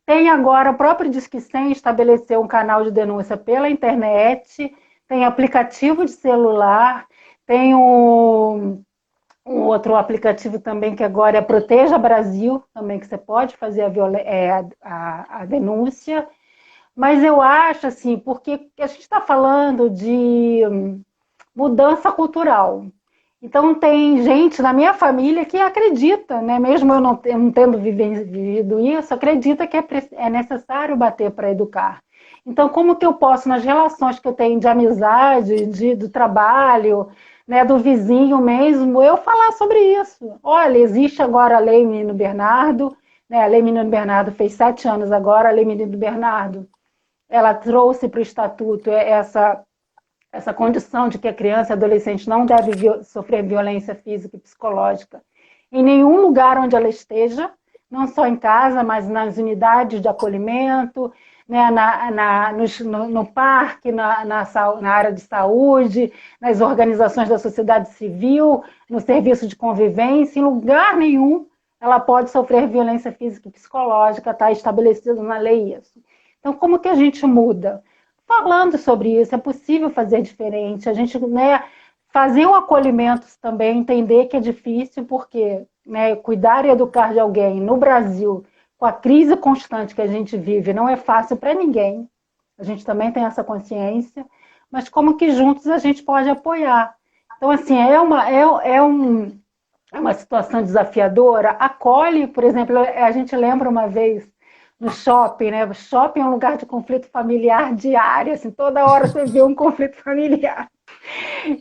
Tem agora, o próprio Disque 100 estabeleceu um canal de denúncia pela internet, tem aplicativo de celular, tem um outro aplicativo também que agora é Proteja Brasil, também que você pode fazer a denúncia. Mas eu acho assim, porque a gente está falando de mudança cultural. Então tem gente na minha família que acredita, né? Mesmo eu não tendo vivido isso, acredita que é necessário bater para educar. Então, como que eu posso, nas relações que eu tenho de amizade, do trabalho, né, do vizinho mesmo, eu falar sobre isso? Olha, existe agora a Lei Menino Bernardo, né? A Lei Menino Bernardo fez 7 anos agora, a Lei Menino Bernardo, ela trouxe para o Estatuto essa condição de que a criança e adolescente não deve sofrer violência física e psicológica em nenhum lugar onde ela esteja, não só em casa, mas nas unidades de acolhimento, né, no parque, na área de saúde, nas organizações da sociedade civil, no serviço de convivência, em lugar nenhum ela pode sofrer violência física e psicológica, está estabelecido na lei isso. Então, como que a gente muda? Falando sobre isso, é possível fazer diferente. A gente, né, fazer o acolhimento também, entender que é difícil, porque, né, cuidar e educar de alguém no Brasil, com a crise constante que a gente vive, não é fácil para ninguém. A gente também tem essa consciência, mas como que juntos a gente pode apoiar? Então, assim, é uma situação desafiadora. Acolhe, por exemplo, a gente lembra uma vez no shopping, né? O shopping é um lugar de conflito familiar diário, assim, toda hora você vê um conflito familiar.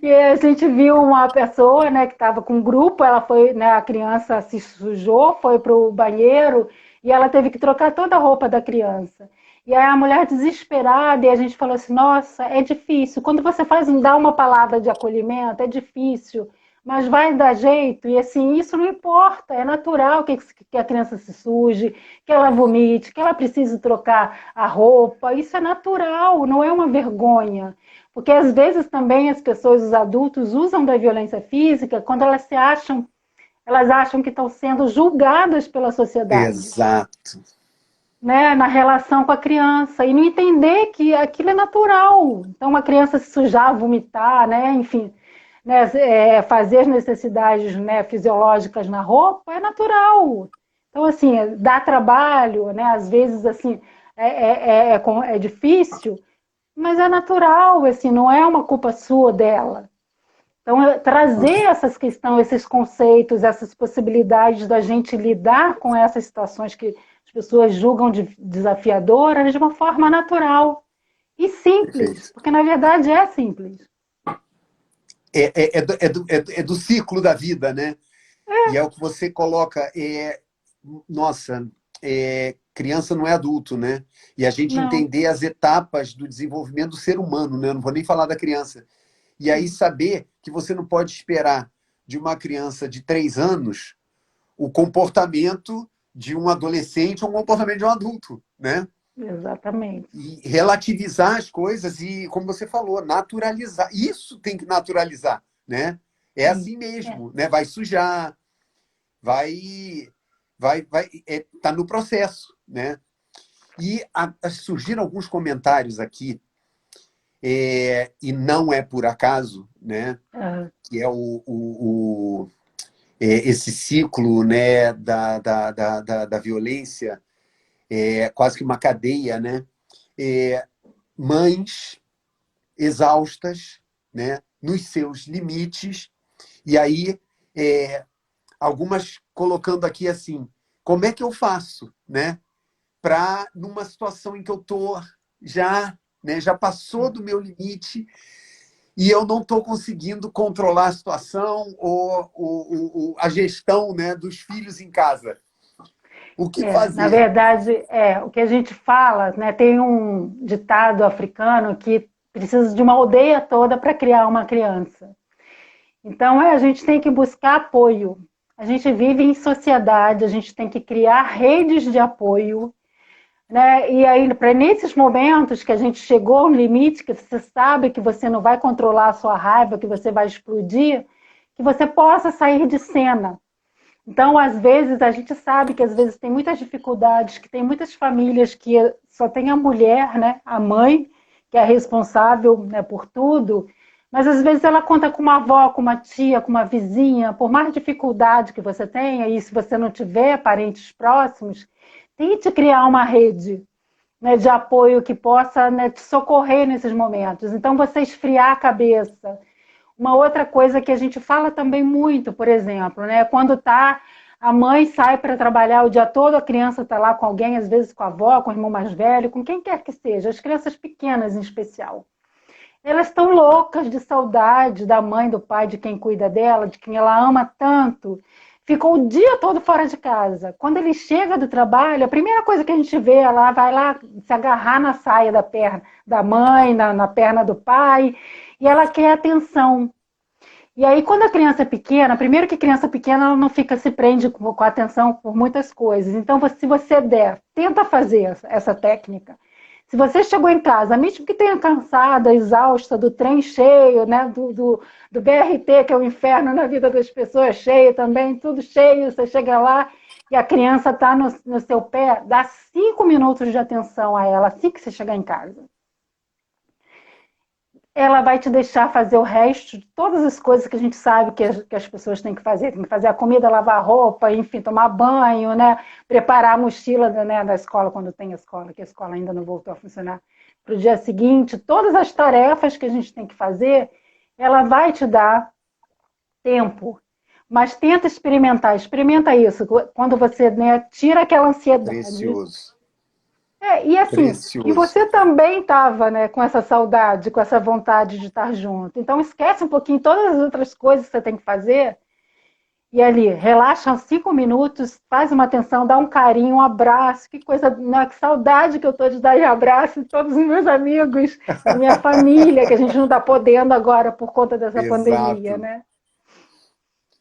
E a gente viu uma pessoa, né, que estava com um grupo, ela foi, né, a criança se sujou, foi para o banheiro e ela teve que trocar toda a roupa da criança. E aí a mulher desesperada, e a gente falou assim, nossa, é difícil. Quando você dá uma palavra de acolhimento, é difícil, mas vai dar jeito. E assim, isso não importa, é natural que a criança se suje, que ela vomite, que ela precise trocar a roupa. Isso é natural, não é uma vergonha. Porque às vezes também as pessoas, os adultos, usam da violência física quando elas acham que estão sendo julgadas pela sociedade, Exato. né, na relação com a criança, e não entender que aquilo é natural. Então, uma criança se sujar, vomitar, né, enfim, né, fazer as necessidades, né, fisiológicas na roupa é natural. Então, assim, dá trabalho, né, às vezes, assim, é difícil, mas é natural, assim, não é uma culpa sua dela. Então, trazer essas questões, esses conceitos, essas possibilidades da gente lidar com essas situações que as pessoas julgam desafiadoras de uma forma natural e simples, Perfeito. porque na verdade é simples. É do ciclo da vida, né? E é o que você coloca. Nossa, criança não é adulto, né? E a gente Não. entender as etapas do desenvolvimento do ser humano, né? Eu não vou nem falar da criança. E aí saber que você não pode esperar de uma criança de 3 anos o comportamento de um adolescente ou o comportamento de um adulto, né? Exatamente. E relativizar as coisas e, como você falou, naturalizar. Isso tem que naturalizar, né? É Sim. assim É. mesmo, né? Vai sujar, tá no processo, né? E surgiram alguns comentários aqui, e não é por acaso, né? Ah, Que é esse ciclo, né, da violência, quase que uma cadeia, né? Mães exaustas, né, nos seus limites, e aí algumas colocando aqui assim, como é que eu faço, né, para numa situação em que eu tô já, né, já passou do meu limite, e eu não estou conseguindo controlar a situação ou a gestão, né, dos filhos em casa. O que Na fazer? verdade, o que a gente fala, né, tem um ditado africano que precisa de uma aldeia toda para criar uma criança. Então, a gente tem que buscar apoio. A gente vive em sociedade, a gente tem que criar redes de apoio, né? E aí, para nesses momentos que a gente chegou a um limite, que você sabe que você não vai controlar a sua raiva, que você vai explodir, que você possa sair de cena. Então, às vezes, a gente sabe que às vezes tem muitas dificuldades, que tem muitas famílias que só tem a mulher, né, a mãe, que é responsável, né, por tudo, mas às vezes ela conta com uma avó, com uma tia, com uma vizinha, por mais dificuldade que você tenha, e se você não tiver parentes próximos, tente criar uma rede, né, de apoio que possa, né, te socorrer nesses momentos. Então, você esfriar a cabeça. Uma outra coisa que a gente fala também muito, por exemplo, né, quando a mãe sai para trabalhar o dia todo, a criança está lá com alguém, às vezes com a avó, com o irmão mais velho, com quem quer que seja, as crianças pequenas em especial. Elas estão loucas de saudade da mãe, do pai, de quem cuida dela, de quem ela ama tanto. Ficou o dia todo fora de casa. Quando ele chega do trabalho, a primeira coisa que a gente vê, ela vai lá se agarrar na saia da perna da mãe, na perna do pai, e ela quer atenção. E aí, quando a criança é pequena, primeiro que criança pequena ela não fica se prende com a atenção por muitas coisas. Então, se você der, tenta fazer essa técnica. Se você chegou em casa, mesmo que tenha cansada, exausta, do trem cheio, né, do BRT, que é o inferno na vida das pessoas, cheio também, tudo cheio, você chega lá e a criança está no seu pé, dá 5 minutos de atenção a ela assim que você chegar em casa. Ela vai te deixar fazer o resto de todas as coisas que a gente sabe que as pessoas têm que fazer. Tem que fazer a comida, lavar a roupa, enfim, tomar banho, né? Preparar a mochila, né, da escola, quando tem escola, que a escola ainda não voltou a funcionar, para o dia seguinte. Todas as tarefas que a gente tem que fazer, ela vai te dar tempo. Mas tenta experimentar, experimenta isso. Quando você, né, tira aquela ansiedade. Precioso. E assim, e Precioso. você também estava, né, com essa saudade, com essa vontade de estar junto. Então esquece um pouquinho todas as outras coisas que você tem que fazer e ali, relaxa 5 minutos, faz uma atenção, dá um carinho, um abraço. Que coisa, né, que saudade que eu estou de dar de abraço de todos os meus amigos, da minha família, que a gente não está podendo agora por conta dessa pandemia, Exato. né?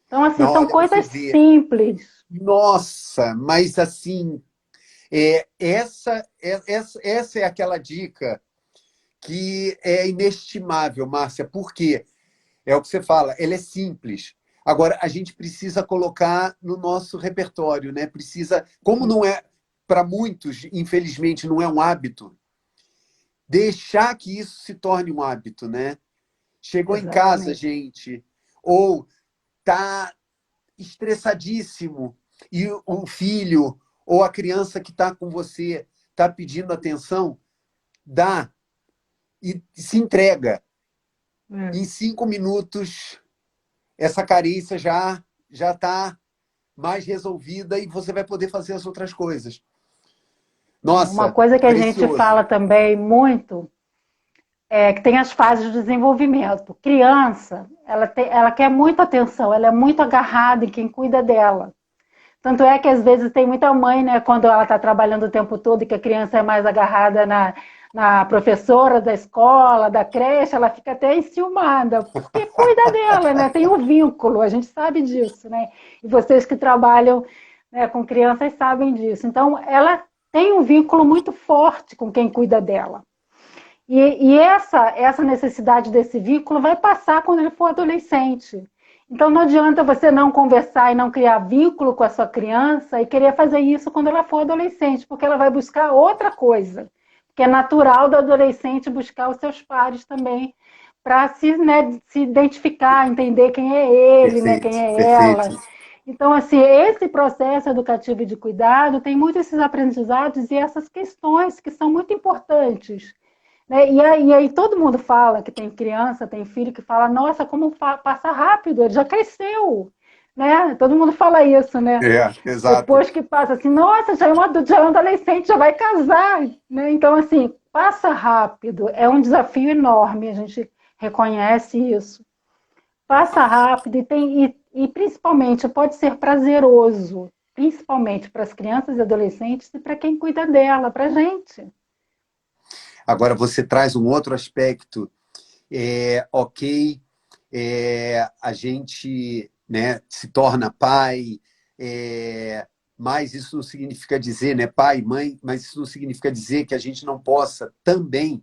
Então, assim, Não, são olha, você coisas vê. simples. Nossa, mas assim, essa é aquela dica que é inestimável, Márcia, porque é o que você fala, ela é simples. Agora, a gente precisa colocar no nosso repertório, né? Precisa, como não é, para muitos, infelizmente, não é um hábito, deixar que isso se torne um hábito, né? Chegou em casa, Exatamente. gente, ou tá estressadíssimo e o filho ou a criança que está com você está pedindo atenção, dá e se entrega. É. Em 5 minutos, essa carência já está mais resolvida e você vai poder fazer as outras coisas. Uma Nossa, coisa que a gente precioso. fala também muito é que tem as fases de desenvolvimento. Criança, ela quer muita atenção, ela é muito agarrada em quem cuida dela. Tanto é que às vezes tem muita mãe, né, quando ela está trabalhando o tempo todo e que a criança é mais agarrada na professora da escola, da creche, ela fica até enciumada, porque cuida dela, né? Tem um vínculo, a gente sabe disso, né? E vocês que trabalham, né, com crianças sabem disso. Então, ela tem um vínculo muito forte com quem cuida dela. E essa necessidade desse vínculo vai passar quando ele for adolescente. Então não adianta você não conversar e não criar vínculo com a sua criança e querer fazer isso quando ela for adolescente, porque ela vai buscar outra coisa. Porque é natural do adolescente buscar os seus pares também para se, né, se identificar, entender quem é ele, né, quem Perfeito, é ela. perfeito. Então, assim, esse processo educativo e de cuidado tem muitos esses aprendizados e essas questões que são muito importantes, né? E aí todo mundo fala que tem criança, tem filho, que fala, nossa, como passa rápido, ele já cresceu. Né? Todo mundo fala isso, né? Exato. Depois que passa assim, nossa, já é um adulto, já é um adolescente, já vai casar. Né? Então, assim, passa rápido, é um desafio enorme a gente reconhece isso. Passa rápido e principalmente pode ser prazeroso, principalmente para as crianças e adolescentes e para quem cuida dela, para a gente. Agora, você traz um outro aspecto. Ok, a gente, né, se torna pai, mas isso não significa dizer, né, pai, mãe, mas isso não significa dizer que a gente não possa também.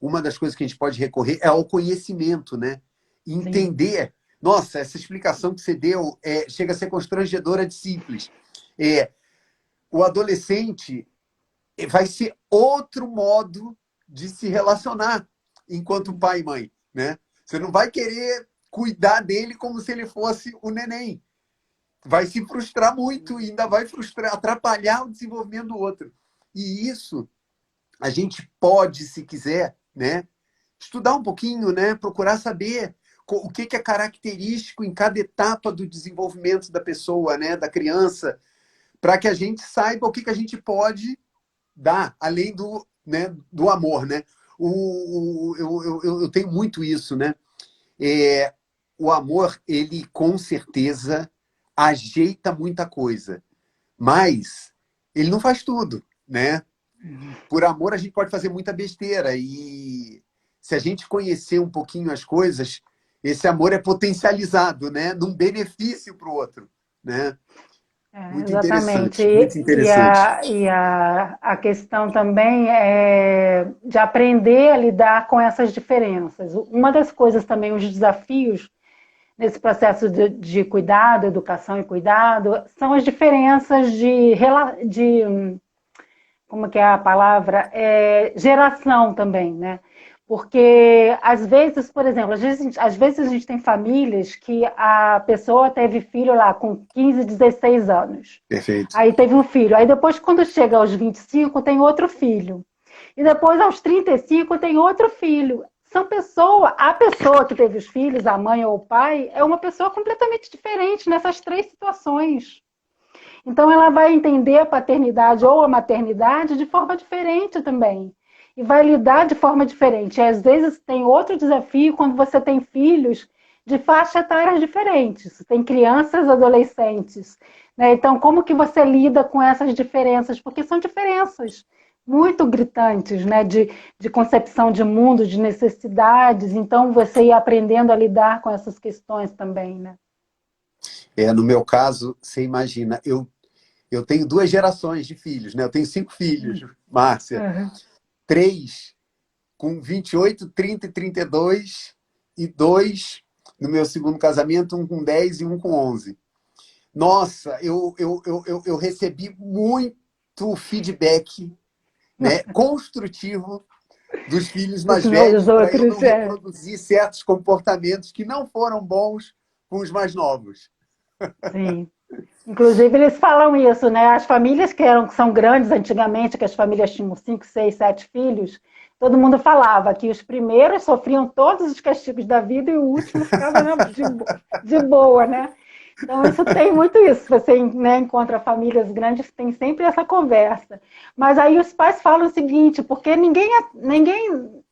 Uma das coisas que a gente pode recorrer é ao conhecimento, né? Sim. Entender. Nossa, essa explicação que você deu chega a ser constrangedora de simples. É, o adolescente vai ser outro modo de se relacionar enquanto pai e mãe, né? Você não vai querer cuidar dele como se ele fosse o neném. Vai se frustrar muito e ainda vai frustrar, atrapalhar o desenvolvimento do outro. E isso a gente pode, se quiser, né, estudar um pouquinho, né, procurar saber o que é característico em cada etapa do desenvolvimento da pessoa, né, da criança, para que a gente saiba o que a gente pode dar, além do, né, do amor, né? Eu tenho muito isso, né? O amor, ele com certeza ajeita muita coisa, mas ele não faz tudo, né? Por amor a gente pode fazer muita besteira e se a gente conhecer um pouquinho as coisas, esse amor é potencializado, né? Num benefício para o outro, né? Muito Exatamente. interessante, muito interessante. A questão também é de aprender a lidar com essas diferenças. Uma das coisas também, os desafios nesse processo de cuidado, educação e cuidado, são as diferenças de como que é a palavra? Geração também, né? Porque, às vezes, por exemplo, às vezes a gente tem famílias que a pessoa teve filho lá com 15, 16 anos. Perfeito. Aí teve um filho. Aí depois, quando chega aos 25, tem outro filho. E depois, aos 35, tem outro filho. A pessoa que teve os filhos, a mãe ou o pai, é uma pessoa completamente diferente nessas três situações. Então, ela vai entender a paternidade ou a maternidade de forma diferente também. E vai lidar de forma diferente. E, às vezes, tem outro desafio quando você tem filhos de faixa etárias diferentes. Tem crianças, adolescentes. Né? Então, como que você lida com essas diferenças? Porque são diferenças muito gritantes, né? De concepção de mundo, de necessidades. Então, você ir aprendendo a lidar com essas questões também, né? No meu caso, você imagina, eu tenho duas gerações de filhos, né? Eu tenho 5 filhos, Márcia. Uhum. 3 com 28, 30 e 32, e 2 no meu segundo casamento, um com 10 e um com 11. Nossa, eu recebi muito feedback, né, construtivo dos filhos Dos mais velhos para eu não outros, reproduzir certos comportamentos que não foram bons com os mais novos. sim. Inclusive, eles falam isso, né? As famílias que são grandes antigamente, que as famílias tinham 5, 6, 7 filhos, todo mundo falava que os primeiros sofriam todos os castigos da vida e o último ficava de boa, né? Então, isso tem muito isso. Você, né, encontra famílias grandes que tem sempre essa conversa. Mas aí os pais falam o seguinte, porque ninguém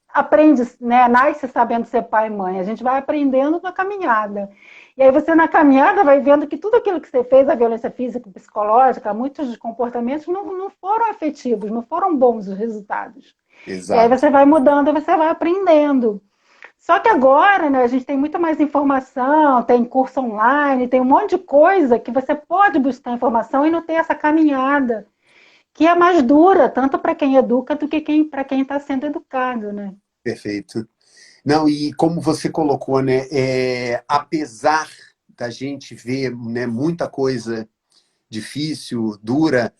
aprende, né, nasce sabendo ser pai e mãe. A gente vai aprendendo na caminhada. E aí você, na caminhada, vai vendo que tudo aquilo que você fez, a violência física, psicológica, muitos comportamentos não foram efetivos, não foram bons os resultados. E aí Exato. você vai mudando, você vai aprendendo. Só que agora, né, a gente tem muita mais informação, tem curso online, tem um monte de coisa que você pode buscar informação e não ter essa caminhada, que é mais dura, tanto para quem educa do que para quem está sendo educado, né? Perfeito. Não, e como você colocou, né, apesar da gente ver, né, muita coisa difícil, dura,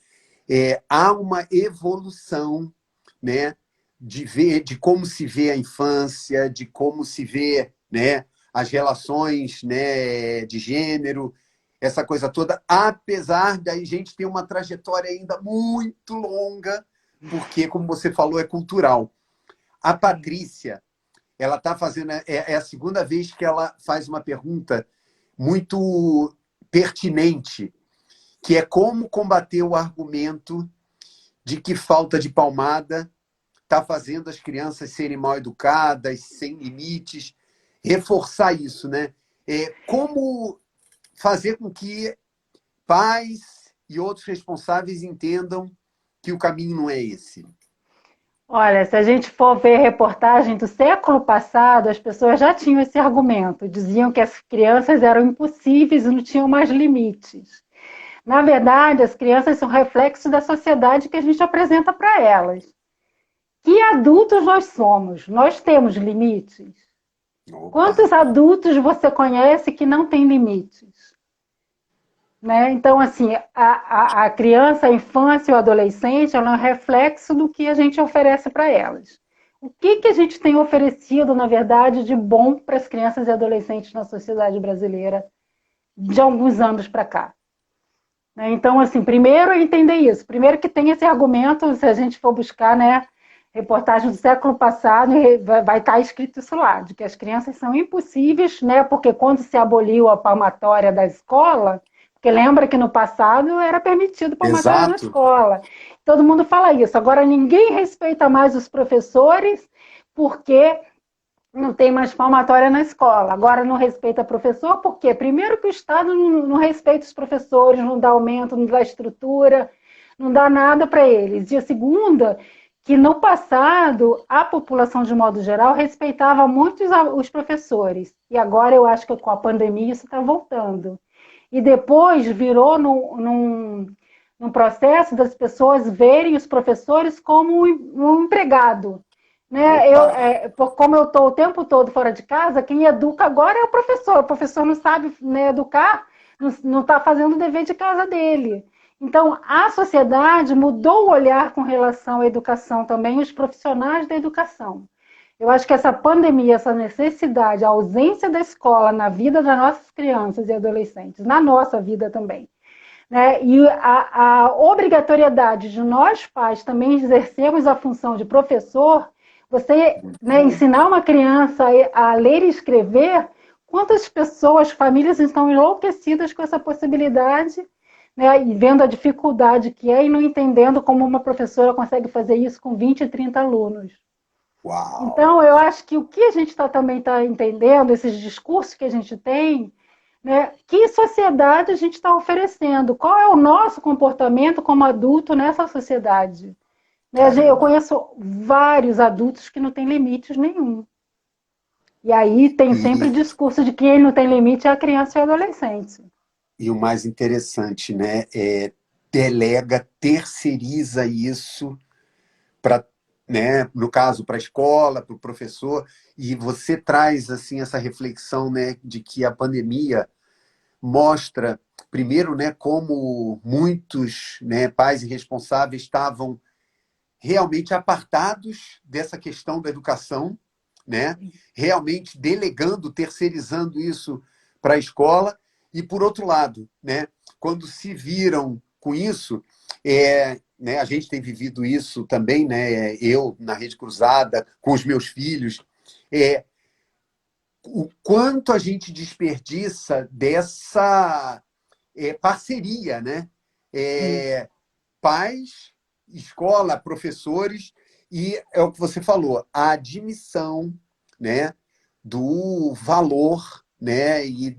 há uma evolução, né, de ver, de como se vê a infância, de como se vê, né, as relações, né, de gênero, essa coisa toda, apesar da gente ter uma trajetória ainda muito longa, porque, como você falou, é cultural. A Sim. Patrícia, ela está fazendo, é a segunda vez que ela faz uma pergunta muito pertinente, que é como combater o argumento de que falta de palmada está fazendo as crianças serem mal educadas, sem limites, reforçar isso, né? Como fazer com que pais e outros responsáveis entendam que o caminho não é esse? Olha, se a gente for ver reportagem do século passado, as pessoas já tinham esse argumento, diziam que as crianças eram impossíveis e não tinham mais limites. Na verdade, as crianças são reflexos da sociedade que a gente apresenta para elas. Que adultos nós somos? Nós temos limites? Opa! Quantos adultos você conhece que não têm limites? Né? Então, assim, a criança, a infância e o adolescente, ela é um reflexo do que a gente oferece para elas. O que a gente tem oferecido, na verdade, de bom para as crianças e adolescentes na sociedade brasileira de alguns anos para cá? Né? Então, assim, primeiro é entender isso. Primeiro que tem esse argumento, se a gente for buscar, né, reportagem do século passado, vai estar escrito isso lá, de que as crianças são impossíveis, né, porque quando se aboliu a palmatória da escola, porque lembra que no passado era permitido palmatória na Exato. escola. Todo mundo fala isso. Agora ninguém respeita mais os professores porque não tem mais palmatória na escola. Agora não respeita professor, por quê? Primeiro que o Estado não respeita os professores, não dá aumento, não dá estrutura, não dá nada para eles. E a segunda, que no passado a população, de modo geral, respeitava muito os professores. E agora eu acho que com a pandemia isso está voltando. E depois virou num processo das pessoas verem os professores como um empregado. Né? Opa! Como eu estou o tempo todo fora de casa, quem educa agora é o professor. O professor não sabe, né, educar, não está fazendo o dever de casa dele. Então, a sociedade mudou o olhar com relação à educação também, os profissionais da educação. Eu acho que essa pandemia, essa necessidade, a ausência da escola na vida das nossas crianças e adolescentes, na nossa vida também, né? E a obrigatoriedade de nós, pais, também exercermos a função de professor, você, Muito né, bom. ensinar uma criança a ler e escrever, quantas pessoas, famílias estão enlouquecidas com essa possibilidade, né, e vendo a dificuldade que é e não entendendo como uma professora consegue fazer isso com 20, 30 alunos. Uau! Então, eu acho que o que a gente também está entendendo, esses discursos que a gente tem, né, que sociedade a gente está oferecendo? Qual é o nosso comportamento como adulto nessa sociedade? Né, eu Caramba! conheço vários adultos que não têm limites nenhum. E aí tem sempre E, discurso de que ele não tem limite é a criança e o adolescente. e o mais interessante, né, delega, terceiriza isso para, né, no caso, para a escola, para o professor, e você traz assim essa reflexão, né, de que a pandemia mostra primeiro, né, como muitos, né, pais irresponsáveis estavam realmente apartados dessa questão da educação, né, realmente delegando, terceirizando isso para a escola, e por outro lado, né, quando se viram com isso, né, a gente tem vivido isso também, né, eu na Rede Cruzada, com os meus filhos, é, o quanto a gente desperdiça dessa parceria, né? É, pais, escola, professores, e é o que você falou, a admissão, né, do valor, né, e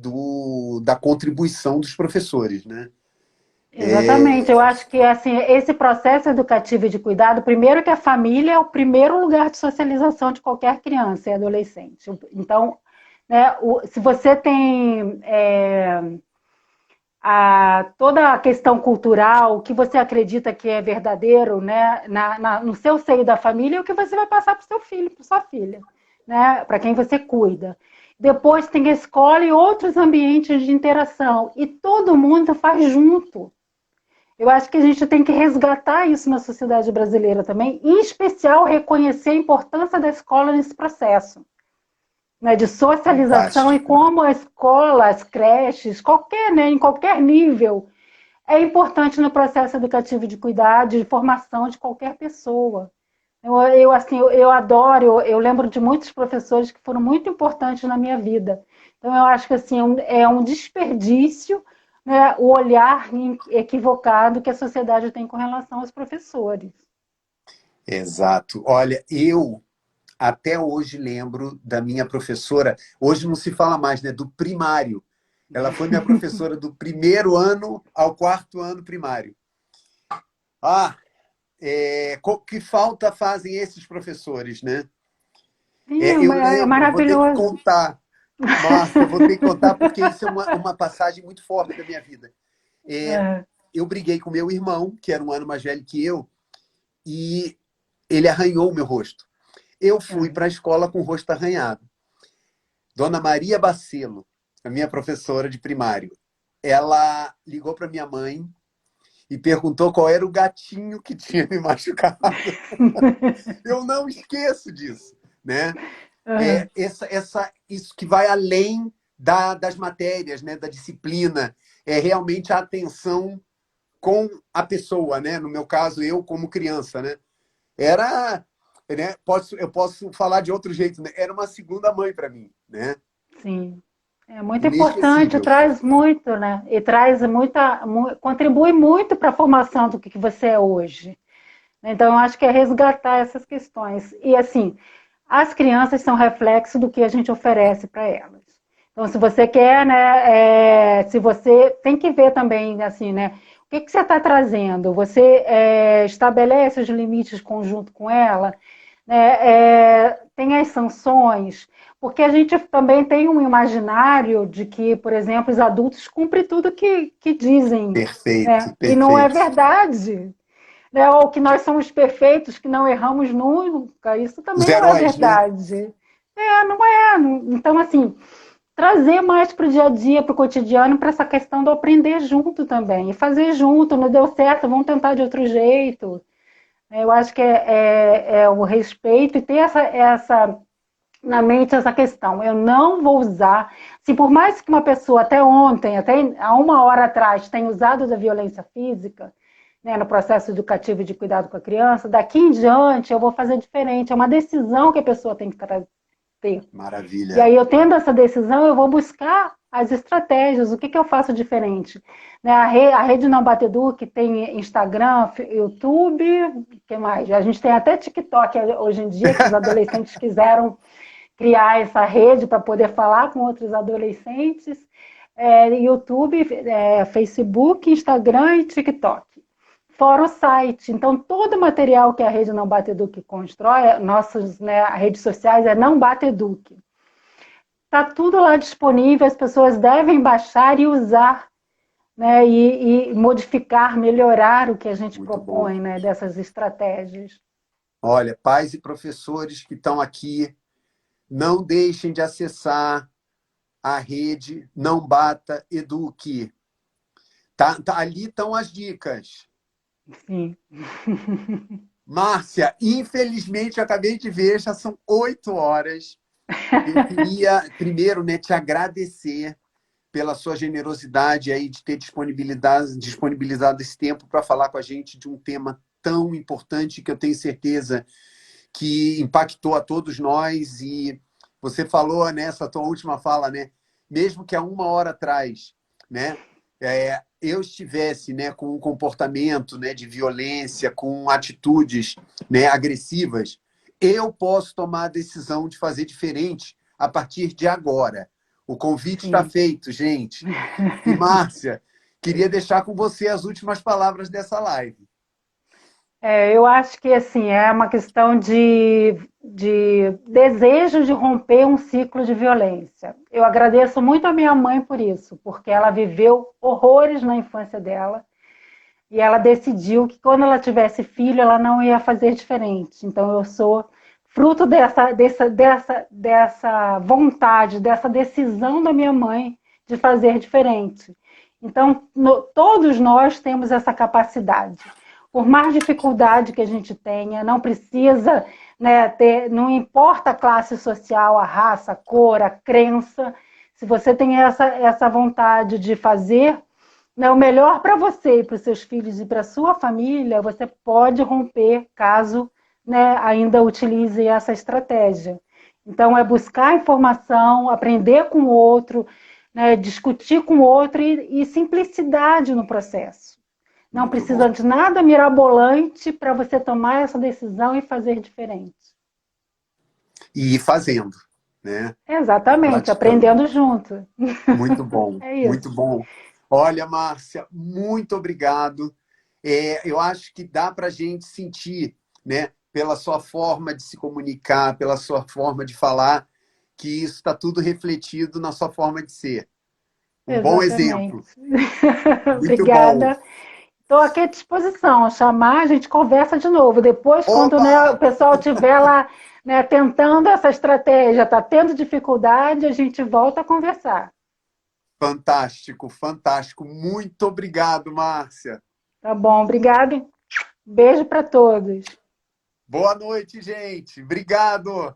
da contribuição dos professores, né? Exatamente, eu acho que assim, esse processo educativo e de cuidado, primeiro que a família é o primeiro lugar de socialização de qualquer criança e adolescente. Então, né, se você tem toda a questão cultural, o que você acredita que é verdadeiro, né, no seu seio da família, é o que você vai passar para o seu filho, para sua filha, né, para quem você cuida. Depois tem a escola e outros ambientes de interação, e todo mundo faz junto. Eu acho que a gente tem que resgatar isso na sociedade brasileira também, em especial reconhecer a importância da escola nesse processo, né, de socialização e Fantástico. como a escola, as creches, qualquer, né, em qualquer nível, é importante no processo educativo de cuidado, de formação de qualquer pessoa. Assim, eu adoro, eu lembro de muitos professores que foram muito importantes na minha vida. Então, eu acho que assim, é um desperdício, né, o olhar equivocado que a sociedade tem com relação aos professores. Exato. Olha, eu até hoje lembro da minha professora, hoje não se fala mais, né, do primário. Ela foi minha professora do primeiro ano ao quarto ano primário. Ah, que falta fazem esses professores, né? Sim, Eu é lembro, vou ter que maravilhoso. contar. Márcia, vou ter que contar porque isso é uma passagem muito forte da minha vida. É, É, eu briguei com meu irmão, que era um ano mais velho que eu, e ele arranhou o meu rosto. Eu fui é. para a escola com o rosto arranhado. Dona Maria Bacelo, a minha professora de primário, ela ligou para minha mãe e perguntou qual era o gatinho que tinha me machucado. Eu não esqueço disso, né? Aham. Isso que vai além das matérias, né? Da disciplina, é realmente a atenção com a pessoa, né? No meu caso, eu como criança, né? Era, né? Eu posso falar de outro jeito, né? Era uma segunda mãe para mim, né? Sim. É muito importante, Inesquecível. traz muito, né? E traz contribui muito para a formação do que você é hoje. Então, eu acho que é resgatar essas questões. E, assim, as crianças são reflexo do que a gente oferece para elas. Então, se você quer, né, se você tem que ver também, assim, né, o que você está trazendo? Você estabelece os limites conjunto com ela, né, tem as sanções, porque a gente também tem um imaginário de que, por exemplo, os adultos cumprem tudo que dizem, né? Perfeito, E não é perfeito. verdade, né? Ou que nós somos perfeitos, que não erramos nunca. Isso Os também não é heróis, né? verdade. Não é. Então, assim, trazer mais para o dia a dia, para o cotidiano, para essa questão do aprender junto também. E fazer junto, não deu certo, vamos tentar de outro jeito. Eu acho que é o respeito e ter na mente essa questão. Eu não vou usar. Se por mais que uma pessoa até ontem, até há uma hora atrás, tenha usado da violência física, né, no processo educativo de cuidado com a criança, daqui em diante eu vou fazer diferente. É uma decisão que a pessoa tem que ter. E Maravilha. aí, eu tendo essa decisão, eu vou buscar as estratégias, o que eu faço diferente. Né, a Rede Não Batedu, que tem Instagram, YouTube, que mais? A gente tem até TikTok hoje em dia, que os adolescentes quiseram criar essa rede para poder falar com outros adolescentes. YouTube, Facebook, Instagram e TikTok. Fora o site. Então, todo o material que a Rede Não Bate Eduque constrói, nossas, né, redes sociais é Não Bate Eduque. Está tudo lá disponível, as pessoas devem baixar e usar, né, e modificar, melhorar o que a gente Muito bom. propõe, né, dessas estratégias. Olha, pais e professores que estão aqui, não deixem de acessar a rede Não Bata Eduque. Ali estão as dicas. Sim. Márcia, infelizmente, eu acabei de ver, já são 8 horas. Eu queria, primeiro, né, te agradecer pela sua generosidade aí de ter disponibilizado esse tempo para falar com a gente de um tema tão importante que eu tenho certeza que impactou a todos nós. E você falou nessa tua última fala, né? Mesmo que há uma hora atrás, né? Eu estivesse, né, com um comportamento, né, de violência, com atitudes, né, agressivas, eu posso tomar a decisão de fazer diferente a partir de agora. O convite está Sim. feito, gente. E, Márcia, queria deixar com você as últimas palavras dessa live. Eu acho que assim é uma questão de desejo de romper um ciclo de violência. Eu agradeço muito a minha mãe por isso, porque ela viveu horrores na infância dela e ela decidiu que quando ela tivesse filho ela não ia fazer diferente. Então eu sou fruto dessa vontade, dessa decisão da minha mãe de fazer diferente. Então todos nós temos essa capacidade. Por mais dificuldade que a gente tenha, não precisa, né, não importa a classe social, a raça, a cor, a crença, se você tem essa vontade de fazer, né, o melhor para você e para os seus filhos e para a sua família, você pode romper caso, né, ainda utilize essa estratégia. Então, é buscar informação, aprender com o outro, né, discutir com o outro e simplicidade no processo. Não Muito precisa bom. de nada mirabolante para você tomar essa decisão e fazer diferente. E ir fazendo, né? E Exatamente, praticando. aprendendo junto. Muito bom, É muito isso. bom. Olha, Márcia, muito obrigado. Eu acho que dá para a gente sentir, né, pela sua forma de se comunicar, pela sua forma de falar, que isso está tudo refletido na sua forma de ser. Um bom Exatamente. exemplo. Muito bom. Obrigada. Estou aqui à disposição. Chamar, a gente conversa de novo. Depois, quando, Opa! né, o pessoal estiver lá, né, tentando essa estratégia, está tendo dificuldade, a gente volta a conversar. Fantástico, fantástico. Muito obrigado, Márcia. Tá bom? Obrigada. Beijo para todos. Boa noite, gente. Obrigado.